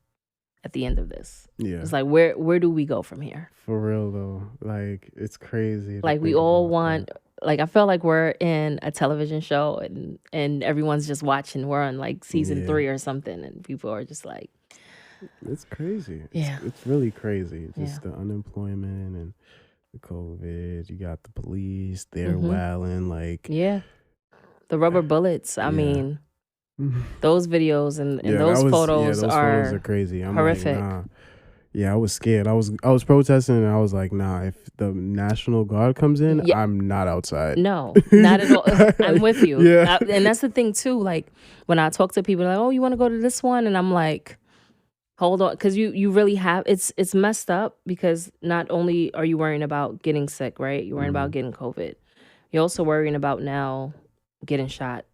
at the end of this. Yeah. It's like, where do we go from here? For real though. It's crazy. Like we all want, like I feel like we're in a television show and everyone's just watching. We're on season 3 or something and people are just like. It's crazy. Yeah. It's really crazy. Just the unemployment and the COVID. You got the police. They're wailing Yeah. The rubber bullets. I mean, those videos and those photos those are photos are crazy. I'm horrific. Like, nah. Yeah, I was scared. I was protesting and I was like, nah, if the National Guard comes in, I'm not outside. No, not at all. I'm with you. Yeah. And that's the thing too. Like when I talk to people like, oh, you want to go to this one? And I'm like, hold on. Because you really have, it's messed up because not only are you worrying about getting sick, right? You're worrying about getting COVID. You're also worrying about now getting shot.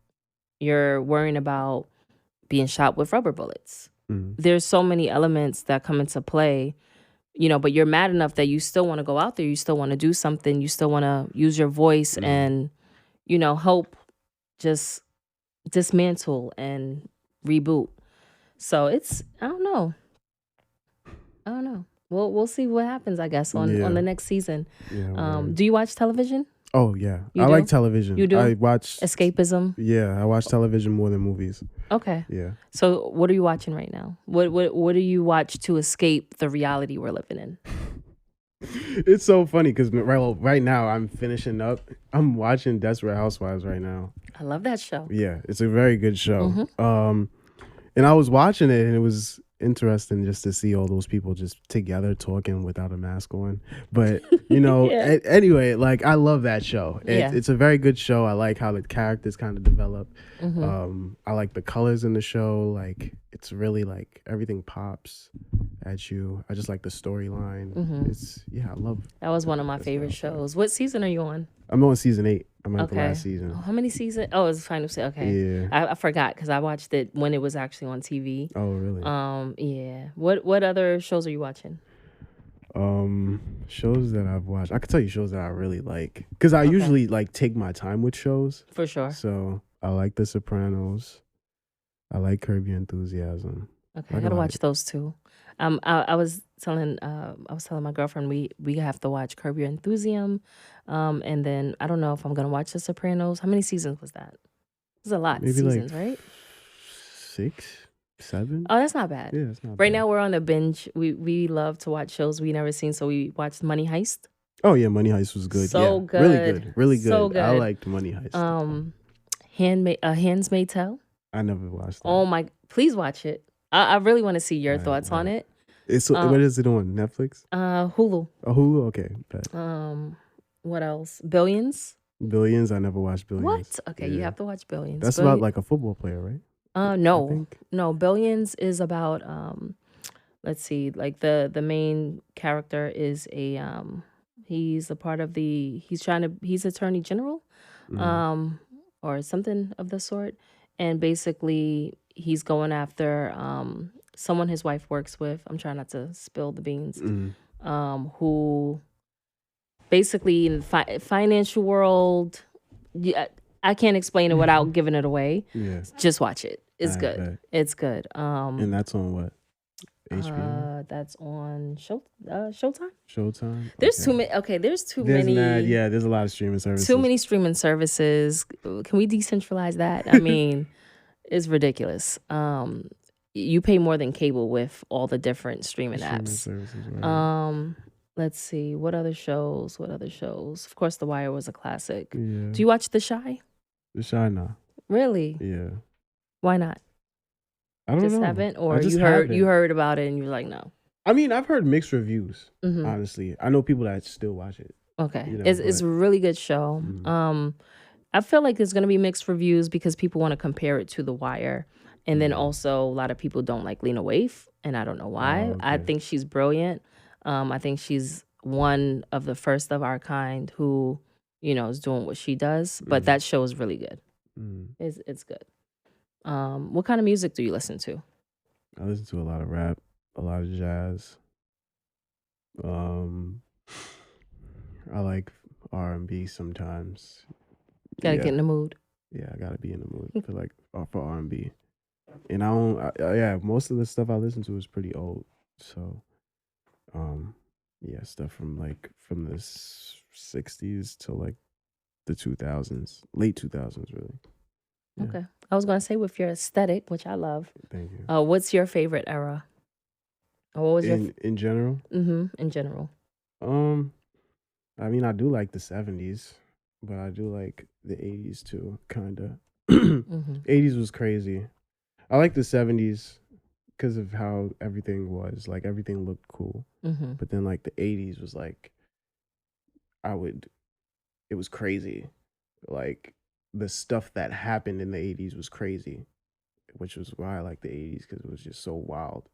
You're worrying about being shot with rubber bullets. There's so many elements that come into play, but you're mad enough that you still want to go out there. You still want to do something. You still want to use your voice and, help just dismantle and reboot. So I don't know. We'll see what happens, I guess, on the next season. Yeah, do you watch television? Oh, yeah. I like television. You do? I watch... Escapism? Yeah, I watch television more than movies. Okay. Yeah. So what are you watching right now? What do you watch to escape the reality we're living in? It's so funny because right now I'm finishing up. I'm watching Desperate Housewives right now. I love that show. Yeah, it's a very good show. And I was watching it, and it was interesting just to see all those people just together talking without a mask on. But Yeah. anyway, like I love that show. Yeah. It's a very good show. I like how the characters kind of develop. Mm-hmm. I like the colors in the show. Like it's really like everything pops at you. I just like the storyline. I love. That was one of my that's favorite what I like. shows. What season are you on? I'm on season 8. I'm at the Okay. last season. Oh, how many seasons? Oh, it's final season. Okay. Yeah. I forgot because I watched it when it was actually on TV. Oh really? Yeah. What other shows are you watching? Shows that I've watched. I could tell you shows that I really like because I usually like take my time with shows. For sure. So I like The Sopranos. I like Curb Your Enthusiasm. Okay, I gotta watch those too. I was telling my girlfriend we have to watch Curb Your Enthusiasm, and then I don't know if I'm gonna watch The Sopranos. How many seasons was that? It was a lot of Maybe seasons, like right? 6, 7. Oh, that's not bad. Yeah, it's not Right bad. now we're on a binge. We love to watch shows we never seen, so we watched Money Heist. Oh yeah, Money Heist was good. So yeah. good. Really good. So good. I liked Money Heist. Handmaid's Tale. I never watched that. Oh my! Please watch it. I really want to see your thoughts on it. It's what is it on Netflix? Hulu. Oh, Hulu. Okay. Bet. What else? Billions. Billions. I never watched Billions. What? Okay, Yeah. you have to watch Billions. That's about like a football player, right? I No, think. no. Billions is about let's see, like the main character is he's a part of he's attorney general, or something of the sort, and basically he's going after someone his wife works with. I'm trying not to spill the beans. Who basically in the financial world, I can't explain it without giving it away. Yeah. Just watch it. It's I good. bet. It's good. And that's on what? HBO? That's on Showtime. Showtime? There's Okay. too many. Okay, there's too There's many. there's a lot of streaming services. Too many streaming services. Can we decentralize that? I mean, it's ridiculous. You pay more than cable with all the different streaming apps. Services, right. Let's see. What other shows? Of course, The Wire was a classic. Yeah. Do you watch The Chi? The Shy now. Really? Yeah. Why not? I don't Just know. haven't, I or just you haven't. heard about it and you're like, no. I mean, I've heard mixed reviews. Mhm. Honestly, I know people that still watch it. Okay, You know, it's a really good show. I feel like it's gonna be mixed reviews because people want to compare it to The Wire, and then also a lot of people don't like Lena Waithe, and I don't know why. Oh, I okay. think she's brilliant. I think she's one of the first of our kind who, is doing what she does. But that show is really good. It's good. What kind of music do you listen to? I listen to a lot of rap, a lot of jazz. I like R&B sometimes. Gotta get in the mood. Yeah, I gotta be in the mood for R&B. And I don't. Most of the stuff I listen to is pretty old. So, stuff from the 60s to like the 2000s, late 2000s, really. Yeah. Okay. I was gonna say with your aesthetic, which I love. Thank you. What's your favorite era? Or what was In general? in general? I mean, I do like the 70s, but I do like the 80s too, kind of. 80s was crazy. I like the 70s because of how everything was. Like, everything looked cool. But then, like, the 80s was like, it was crazy. Like, the stuff that happened in the 80s was crazy, which was why I like the 80s, because it was just so wild.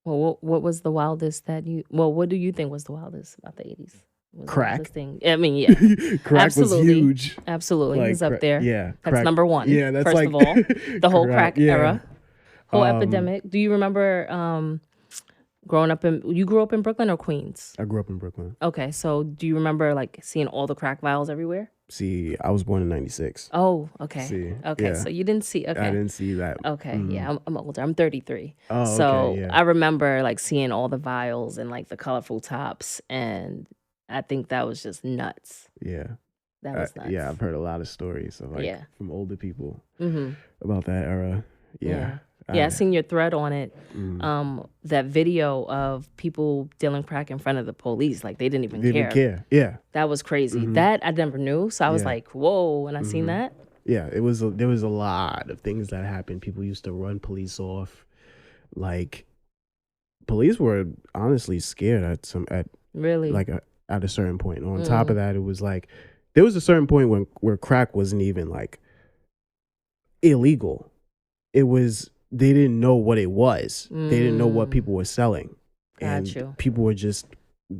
Well, what was the wildest what do you think was the wildest about the 80s? Crack. Thing? I mean, yeah. Crack Absolutely. was huge. Absolutely. Like, He's up there. Yeah. That's crack. number one. Yeah, that's first like of all. The whole crack yeah. era. Whole epidemic. Do you remember you grew up in Brooklyn or Queens? I grew up in Brooklyn. Okay, so do you remember like seeing all the crack vials everywhere? See, I was born in 96. Oh, okay. See, okay, yeah. so you didn't see. Okay, I didn't see that. Okay, yeah, I'm older. I'm 33. Oh, so okay, yeah. I remember like seeing all the vials and like the colorful tops, and I think that was just nuts. Yeah. That was nuts. Yeah, I've heard a lot of stories of from older people Mm-hmm. about that era. Yeah. I seen your thread on it. That video of people dealing crack in front of the police, like they didn't even care. Yeah. That was crazy. That I never knew. So I was like, whoa, when I seen that. Yeah, there was a lot of things that happened. People used to run police off. Like, police were honestly scared at Really? like at a certain point. And on top of that, it was like there was a certain point where crack wasn't even like illegal. It was, they didn't know what it was. They didn't know what people were selling. And people were just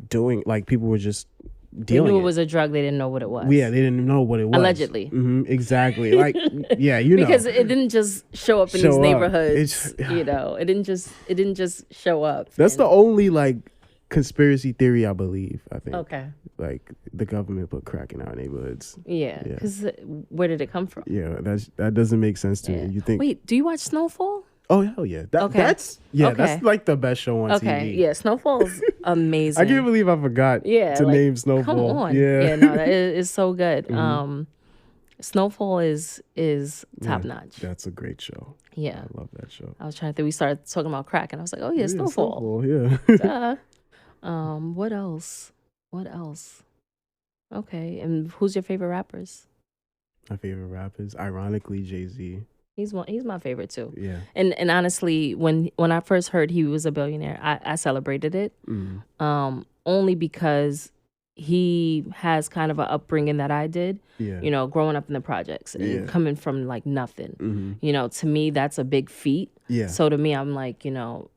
dealing They knew it was a drug. They didn't know what it was. Yeah, they didn't know what it was. Allegedly. Exactly. Like, yeah, you know. Because it didn't just show up in these neighborhoods. You know, it didn't just show up. That's the only like conspiracy theory I believe, I think. Okay. Like the government put crack in our neighborhoods. Yeah. Because where did it come from? Yeah, that doesn't make sense to me. You think? Wait, do you watch Snowfall? Oh hell yeah! That's like the best show on TV. Yeah, Snowfall's amazing. I can't believe I forgot to name Snowfall. Come on. Yeah, no, that is so good. Snowfall is top notch. That's a great show. Yeah, I love that show. I was trying to think. We started talking about crack, and I was like, oh yeah, Snowfall. Yeah. What else? Okay, and who's your favorite rappers? My favorite rappers, ironically, JayZ. He's my favorite too. Yeah. And honestly, when I first heard he was a billionaire, I celebrated it. Only because he has kind of an upbringing that I did. Yeah. You know, growing up in the projects and coming from like nothing. You know, to me that's a big feat. Yeah. So to me, I'm like, you know,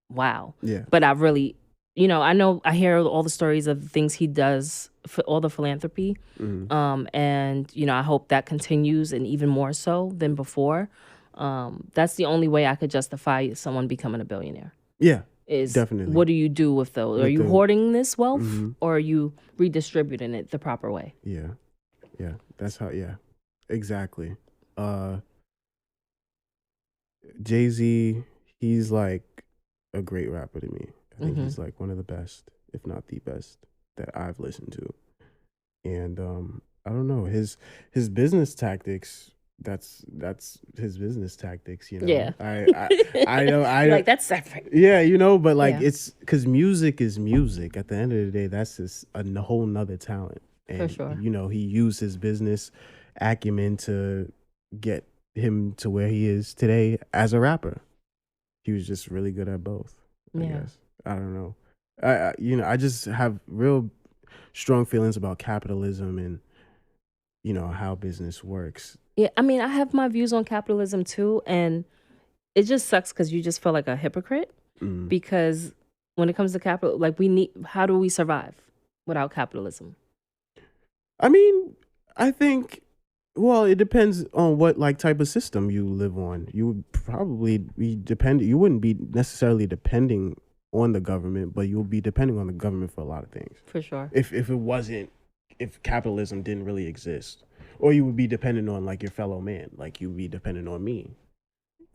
wow. Yeah. But I really, you know, I hear all the stories of the things he does for all the philanthropy. And, you know, I hope that continues and even more so than before. That's the only way I could justify someone becoming a billionaire. Yeah, is definitely. What do you do with those? Are you hoarding this wealth or are you redistributing it the proper way? Yeah. Yeah. That's how, exactly. JayZ, he's like a great rapper to me. I think he's like one of the best, if not the best, that I've listened to. And I don't know, his business tactics, that's his business tactics, you know. Yeah. I know like that's separate. Yeah, you know, but like it's because music is music. At the end of the day, that's just a whole nother talent. And for sure. You know, he used his business acumen to get him to where he is today as a rapper. He was just really good at both, I guess. I don't know. I just have real strong feelings about capitalism and, you know, how business works. Yeah, I mean, I have my views on capitalism too, and it just sucks because you just feel like a hypocrite because when it comes to capital, like how do we survive without capitalism? I mean, I think, well, it depends on what like type of system you live on. You would probably be dependent. You wouldn't be necessarily depending on the government, but you'll be depending on the government for a lot of things. For sure. If capitalism didn't really exist, or you would be dependent on like your fellow man, like you'd be dependent on me,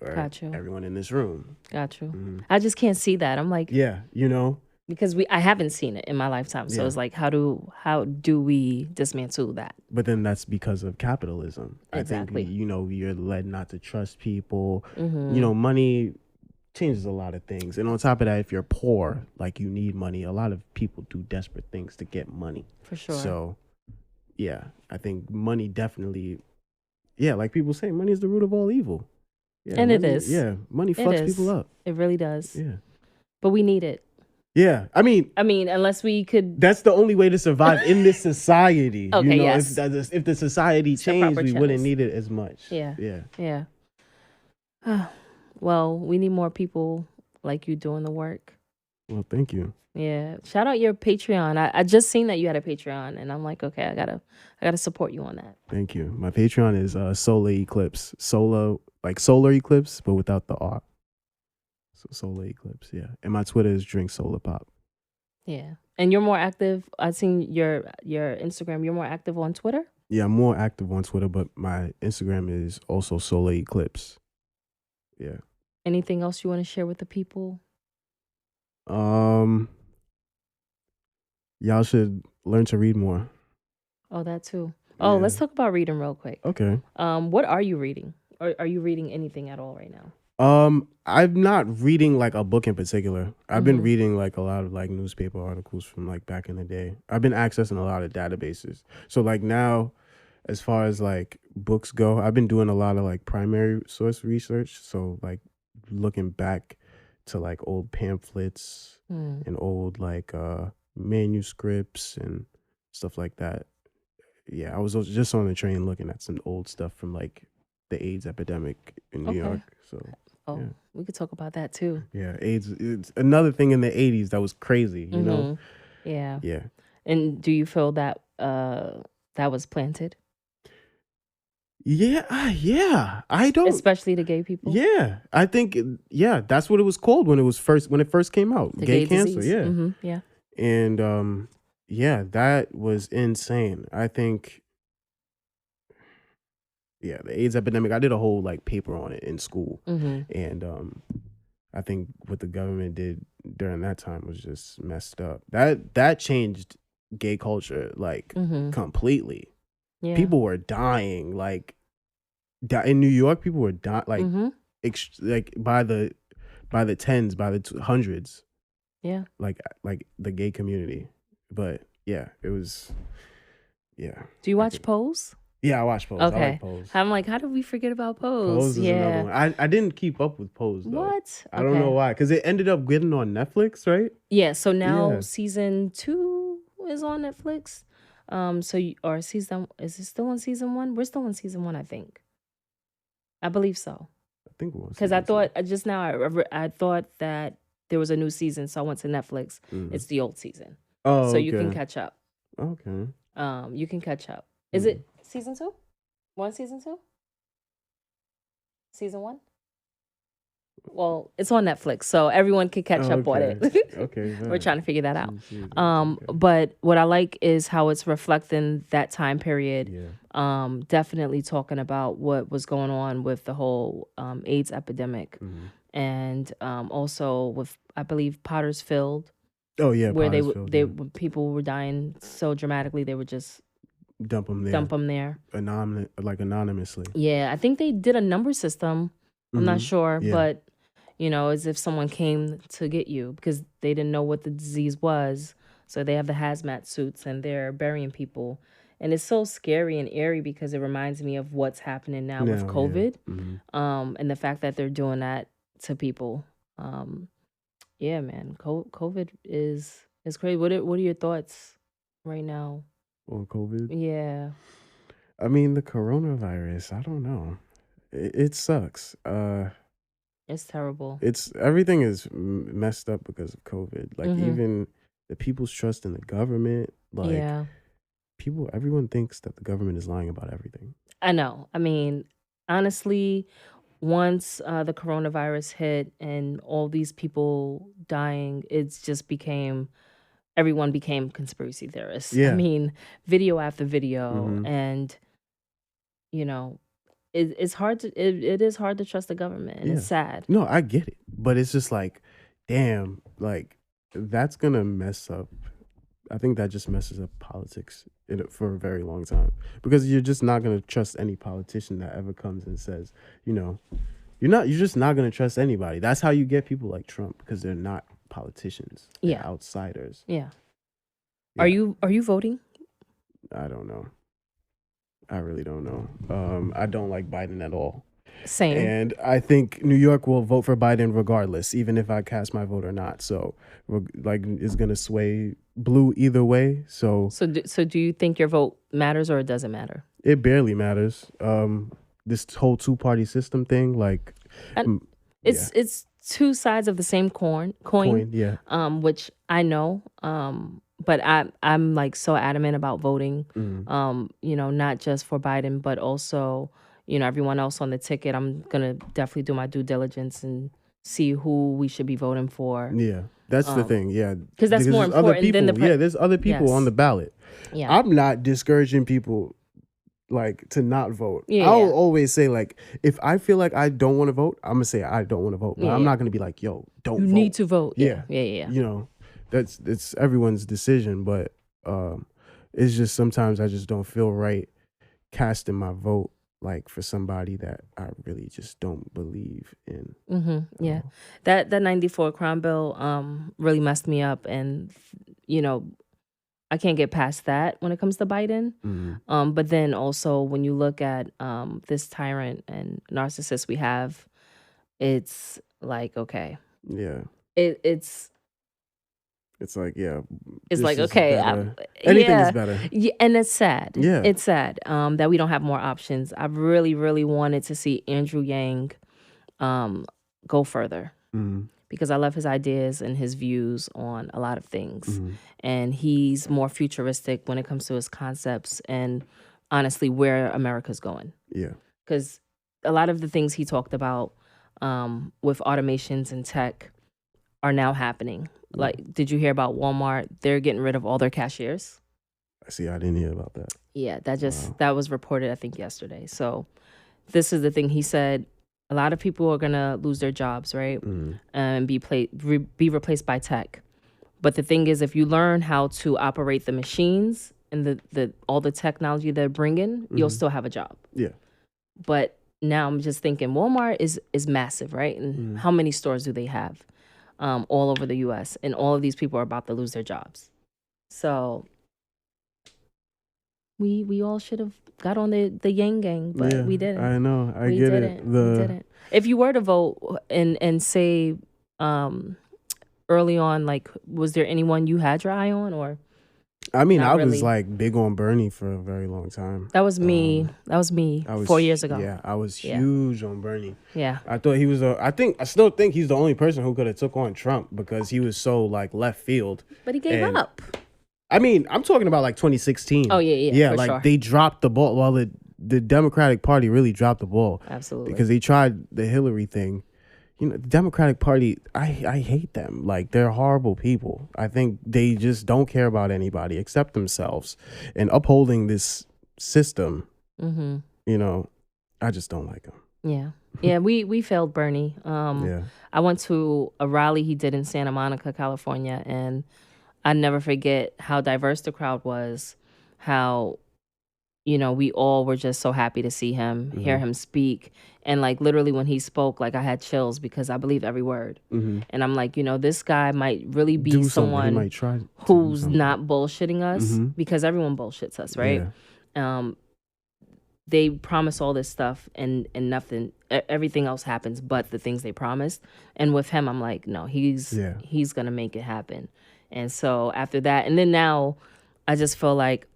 or everyone in this room. Got you. I just can't see that. I'm like, yeah, you know, because I haven't seen it in my lifetime, so it's like, how do we dismantle that? But then that's because of capitalism. Exactly. I think, you know, you're led not to trust people. You know, money changes a lot of things, and on top of that, if you're poor, like you need money, a lot of people do desperate things to get money. For sure. So yeah, I think money definitely, like people say, money is the root of all evil. Yeah, and money, it is. Yeah, money fucks people up. It really does. Yeah. But we need it. Yeah, I mean, unless we could. That's the only way to survive in this society. Okay, you know, yes. If the society changed, we wouldn't need it as much. Yeah. Yeah. Well, we need more people like you doing the work. Well, thank you. Yeah. Shout out your Patreon. I just seen that you had a Patreon, and I'm like, okay, I gotta support you on that. Thank you. My Patreon is Sola Eclipse. Sola, like solar eclipse, but without the R. So Sola Eclipse, yeah. And my Twitter is Drink Solar Pop. Yeah. And you're more active. I've seen your Instagram. You're more active on Twitter? Yeah, I'm more active on Twitter, but my Instagram is also Sola Eclipse. Yeah. Anything else you want to share with the people? Y'all should learn to read more. Oh, that too. Oh, let's talk about reading real quick. Okay. What are you reading? Are you reading anything at all right now? I'm not reading like a book in particular. I've been reading like a lot of like newspaper articles from like back in the day. I've been accessing a lot of databases. So like now as far as like books go, I've been doing a lot of like primary source research. So like looking back to like old pamphlets and old like manuscripts and stuff like that. Yeah, I was just on the train looking at some old stuff from like the AIDS epidemic in New York. So Oh, we could talk about that too. yeah, AIDS. It's another thing in the 80s that was crazy. You know. Yeah. Yeah. And do you feel that that was planted, Yeah. I don't. especially to gay people? Yeah, I think that's what it was called when it first came out. The Gay gay cancer. disease. Yeah. Yeah. And that was insane. I think the AIDS epidemic. I did a whole like paper on it in school, and I think what the government did during that time was just messed up. That changed gay culture like completely. Yeah. People were dying like in New York. People were dying like like by the tens, by the hundreds. Yeah. Like the gay community. But yeah, it was yeah. Do you watch Pose? Yeah, I watch Pose. Okay. I like Pose. I'm like, how did we forget about Pose? Pose is another one. I didn't keep up with Pose though. What? I don't know why. Because it ended up getting on Netflix, right? Yeah. So now season 2 is on Netflix. Or season, is it still on season 1? We're still on season 1, I think. I believe so. I think it was. Because I thought just now I thought that there was a new season, so I went to Netflix. It's the old season. Oh, so you can catch up. Okay. You can catch up. Is it season 2? Season 2? Season 1? Well, it's on Netflix, so everyone can catch up on it. Okay. We're trying to figure that out. But what I like is how it's reflecting that time period. Yeah. Definitely talking about what was going on with the whole AIDS epidemic, and also with, I believe, Potter's Field. Oh yeah, where when people were dying so dramatically, they would just dump them there anonymously. Yeah, I think they did a number system. I'm not sure, but as if someone came to get you because they didn't know what the disease was. So they have the hazmat suits and they're burying people. And it's so scary and eerie because it reminds me of what's happening now with COVID. And the fact that they're doing that to people. Yeah, man, COVID is crazy. What are your thoughts right now on COVID? Yeah. I mean, the coronavirus, I don't know. It sucks. It's terrible. Everything is messed up because of COVID. Like even the people's trust in the government. Like everyone thinks that the government is lying about everything. I know. I mean, honestly, once the coronavirus hit and all these people dying, everyone became conspiracy theorists. Yeah. I mean, video after video, and it's hard to it is hard to trust the government, and it's sad. No, I get it, but it's just like, damn, like that's gonna mess up. I think that just messes up politics for a very long time, because you're just not gonna trust any politician that ever comes and says, you're just not gonna trust anybody. That's how you get people like Trump, because they're not politicians. They're outsiders. Yeah. Are you voting? I don't know. I really don't know. I don't like Biden at all. Same. And I think New York will vote for Biden regardless, even if I cast my vote or not. So, it's gonna sway blue either way. So do you think your vote matters or it doesn't matter? It barely matters. This whole 2-party system thing, like, it's two sides of the same coin. Yeah. Which I know. But I'm like so adamant about voting, not just for Biden, but also, everyone else on the ticket. I'm going to definitely do my due diligence and see who we should be voting for. Yeah, that's the thing. Yeah. Because that's more important than there's other people on the ballot. Yeah. I'm not discouraging people like to not vote. Yeah, I'll always say, like, if I feel like I don't want to vote, I'm going to say I don't want to vote. But I'm not going to be like, yo, don't vote. You need to vote. Yeah. Yeah. It's everyone's decision, but it's just sometimes I just don't feel right casting my vote like for somebody that I really just don't believe in. Yeah, that 94 crime bill really messed me up, and I can't get past that when it comes to Biden. But then also when you look at this tyrant and narcissist we have, it's like, okay, Yeah. it's Like, yeah, it's this like, is okay, better. Anything is better. Yeah, and it's sad. Yeah. It's sad that we don't have more options. I really, really wanted to see Andrew Yang go further because I love his ideas and his views on a lot of things. And he's more futuristic when it comes to his concepts and honestly where America's going. Yeah. Because a lot of the things he talked about with automations and tech are now happening. Like, did you hear about Walmart? They're getting rid of all their cashiers. I see. I didn't hear about that. Yeah, that was reported, I think, yesterday. So this is the thing. He said a lot of people are going to lose their jobs, right? And be replaced by tech. But the thing is, if you learn how to operate the machines and the all the technology they're bringing, you'll still have a job. Yeah. But now I'm just thinking Walmart is massive, right? And how many stores do they have all over the U.S.? And all of these people are about to lose their jobs. So we all should have got on the Yang gang, but we didn't. I know. I we get didn't. it. We didn't. If you were to vote and say early on, like, was there anyone you had your eye on, or? I mean, Not I was really. like big on Bernie for a very long time. That was me. I was 4 years ago. Yeah, I was Yeah. huge on Bernie. Yeah. I thought he was I still think he's the only person who could have took on Trump because he was so like left field. But he gave And- up. I mean, I'm talking about like 2016. Oh, yeah, Yeah, for like sure. they dropped the ball. Well, the Democratic Party really dropped the ball. Absolutely. Because they tried the Hillary thing. You know, the Democratic Party, I hate them. Like, they're horrible people. I think they just don't care about anybody except themselves. And upholding this system, you know, I just don't like them. Yeah. Yeah, we failed Bernie. Yeah. I went to a rally he did in Santa Monica, California, and I never forget how diverse the crowd was, how, you know, we all were just so happy to see him, hear him speak. And like literally when he spoke, like I had chills because I believe every word. And I'm like, you know, this guy might really be Do something. He someone might try to do who's something. not bullshitting us because everyone bullshits us, right? Yeah. They promise all this stuff and nothing, everything else happens but the things they promised. And with him, I'm like, no, he's going to make it happen. And so after that, and then now I just feel like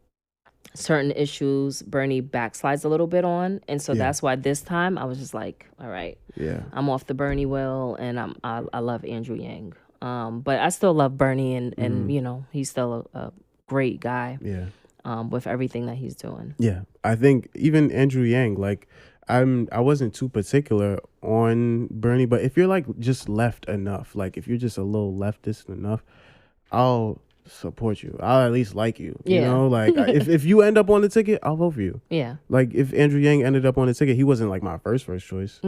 certain issues Bernie backslides a little bit on. And so that's why this time I was just like, all right, I'm off the Bernie wheel and I love Andrew Yang. But I still love Bernie and you know, he's still a great guy. Yeah. With everything that he's doing. Yeah. I think even Andrew Yang, like I wasn't too particular on Bernie, but if you're like just left enough, like if you're just a little leftist enough, I'll support you. I'll at least like you. You know, like if you end up on the ticket, I'll vote for you. Yeah. Like if Andrew Yang ended up on the ticket, he wasn't like my first choice.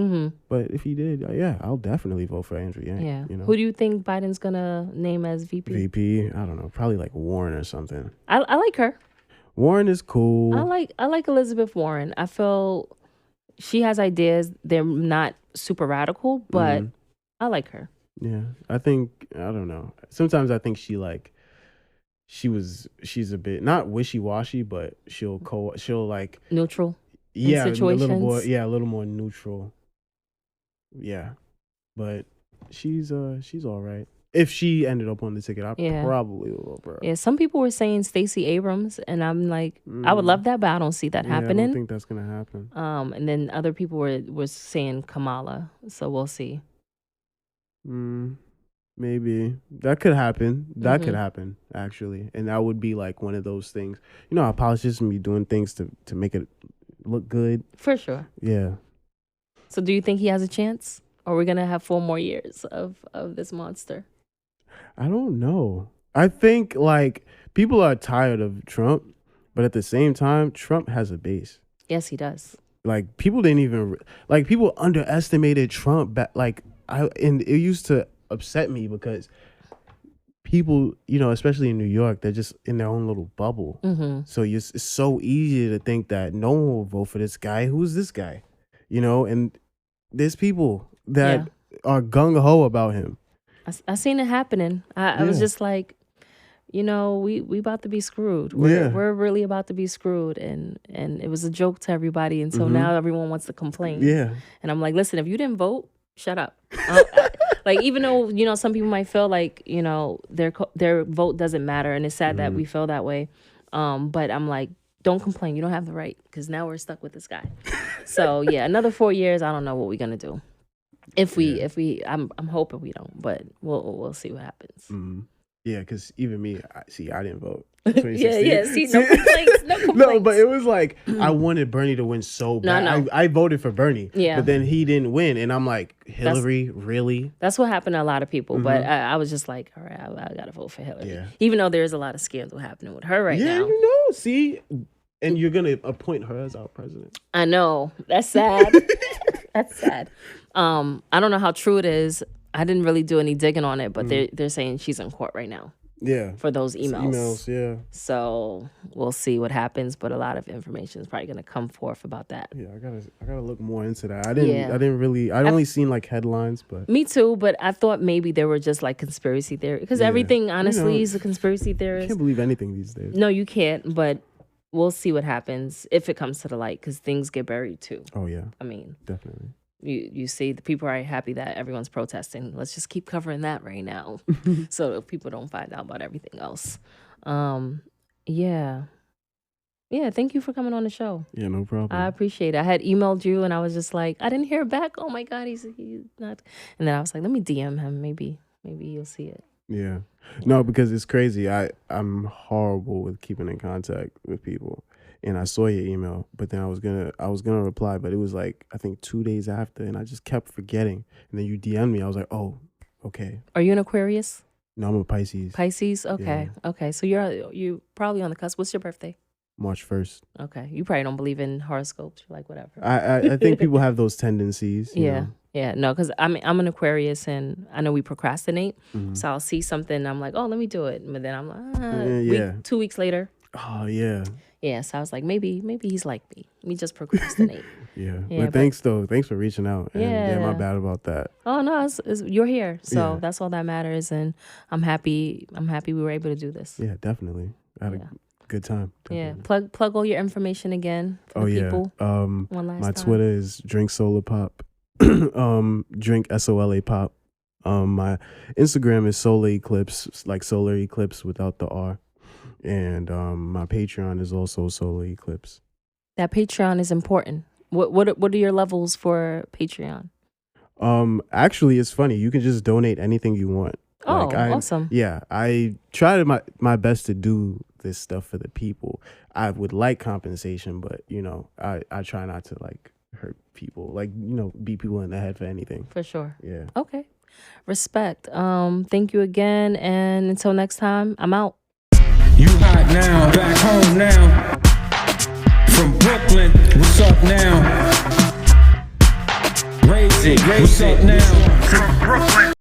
But if he did, I'll definitely vote for Andrew Yang. Yeah. You know? Who do you think Biden's gonna name as VP? VP? I don't know. Probably like Warren or something. I like her. Warren is cool. I like Elizabeth Warren. I feel she has ideas. They're not super radical, but I like her. Yeah. I don't know. Sometimes I think she's a bit not wishy-washy, but she'll like Neutral. yeah, in situations. a little more neutral. Yeah. But she's all right. If she ended up on the ticket, I probably will vote for her. Yeah, some people were saying Stacey Abrams, and I'm like, I would love that, but I don't see that happening. I don't think that's gonna happen. And then other people were saying Kamala, so we'll see. Maybe that could happen. That could happen actually, and that would be like one of those things. You know how politicians be doing things to make it look good. For sure. Yeah. So do you think he has a chance? Or are we gonna have 4 more years of this monster? I don't know. I think like people are tired of Trump, but at the same time, Trump has a base. Yes, he does. Like people didn't even like people underestimated Trump. And it used to upset me because people, you know, especially in New York, they're just in their own little bubble. So it's so easy to think that no one will vote for this guy. Who's this guy? You know, and there's people that are gung ho about him. I seen it happening. I was just like, we about to be screwed. Yeah. We're really about to be screwed. And it was a joke to everybody until now everyone wants to complain. Yeah. And I'm like, listen, if you didn't vote, shut up. Like, even though, some people might feel like, their vote doesn't matter. And it's sad that we feel that way. But I'm like, don't complain. You don't have the right, because now we're stuck with this guy. So yeah, another 4 years. I don't know what we're going to do. I'm hoping we don't, but we'll see what happens. Mm-hmm. Yeah, because even me, I didn't vote. Yeah. See, no complaints. No, but it was like I wanted Bernie to win so bad. No. I voted for Bernie. Yeah. But then he didn't win, and I'm like, Hillary, really? That's what happened to a lot of people. But I was just like, all right, I gotta vote for Hillary. Yeah. Even though there's a lot of scandal happening with her right now. Yeah, see, and you're gonna appoint her as our president. I know. That's sad. That's sad. I don't know how true it is. I didn't really do any digging on it, but they're saying she's in court right now. Yeah. For those emails. Yeah. So we'll see what happens, but a lot of information is probably gonna come forth about that. Yeah, I gotta look more into that. I'd only seen like headlines, but me too, but I thought maybe there were just like conspiracy theories, because everything honestly is a conspiracy theorist. You can't believe anything these days. No, you can't, but we'll see what happens if it comes to the light, because things get buried too. Oh yeah. I mean, definitely. You see the people are happy that everyone's protesting. Let's just keep covering that right now so people don't find out about everything else. Yeah, thank you for coming on the show. Yeah, no problem. I appreciate it. I had emailed you and I was just like, I didn't hear back. Oh my God, he's not. And then I was like, let me DM him. Maybe you'll see it. Yeah. No, because it's crazy. I'm horrible with keeping in contact with people. And I saw your email, but then I was gonna reply, but it was like I think 2 days after, and I just kept forgetting. And then you DM'd me. I was like, oh, okay. Are you an Aquarius? No, I'm a Pisces. Pisces? Okay. Yeah. Okay. So you probably on the cusp. What's your birthday? March 1st. Okay. You probably don't believe in horoscopes. You're like, whatever. I think people have those tendencies. You know? Yeah. No, because I'm an Aquarius, and I know we procrastinate. Mm-hmm. So I'll see something and I'm like, oh, let me do it. But then I'm like, 2 weeks later. Oh, yeah. Yeah, so I was like, maybe he's like me. We just procrastinate. Yeah, but thanks though. Thanks for reaching out. And yeah, my bad about that. Oh no, you're here, so that's all that matters, and I'm happy. We were able to do this. Yeah, definitely. I had a good time. Definitely. Yeah, plug all your information again for the people. One last my time. Twitter is drink Sola Pop. Drink SOLA Pop. My Instagram is Solar Eclipse, like solar eclipse without the R. And my Patreon is also Solar Eclipse. That Patreon is important. What are your levels for Patreon? Actually, it's funny. You can just donate anything you want. Oh, awesome. Yeah, I try my best to do this stuff for the people. I would like compensation, but I try not to like hurt people, like beat people in the head for anything. For sure. Yeah. Okay. Respect. Thank you again, and until next time, I'm out. You hot now, back home now. From Brooklyn, what's up now? Raise it, what's up now? From Brooklyn.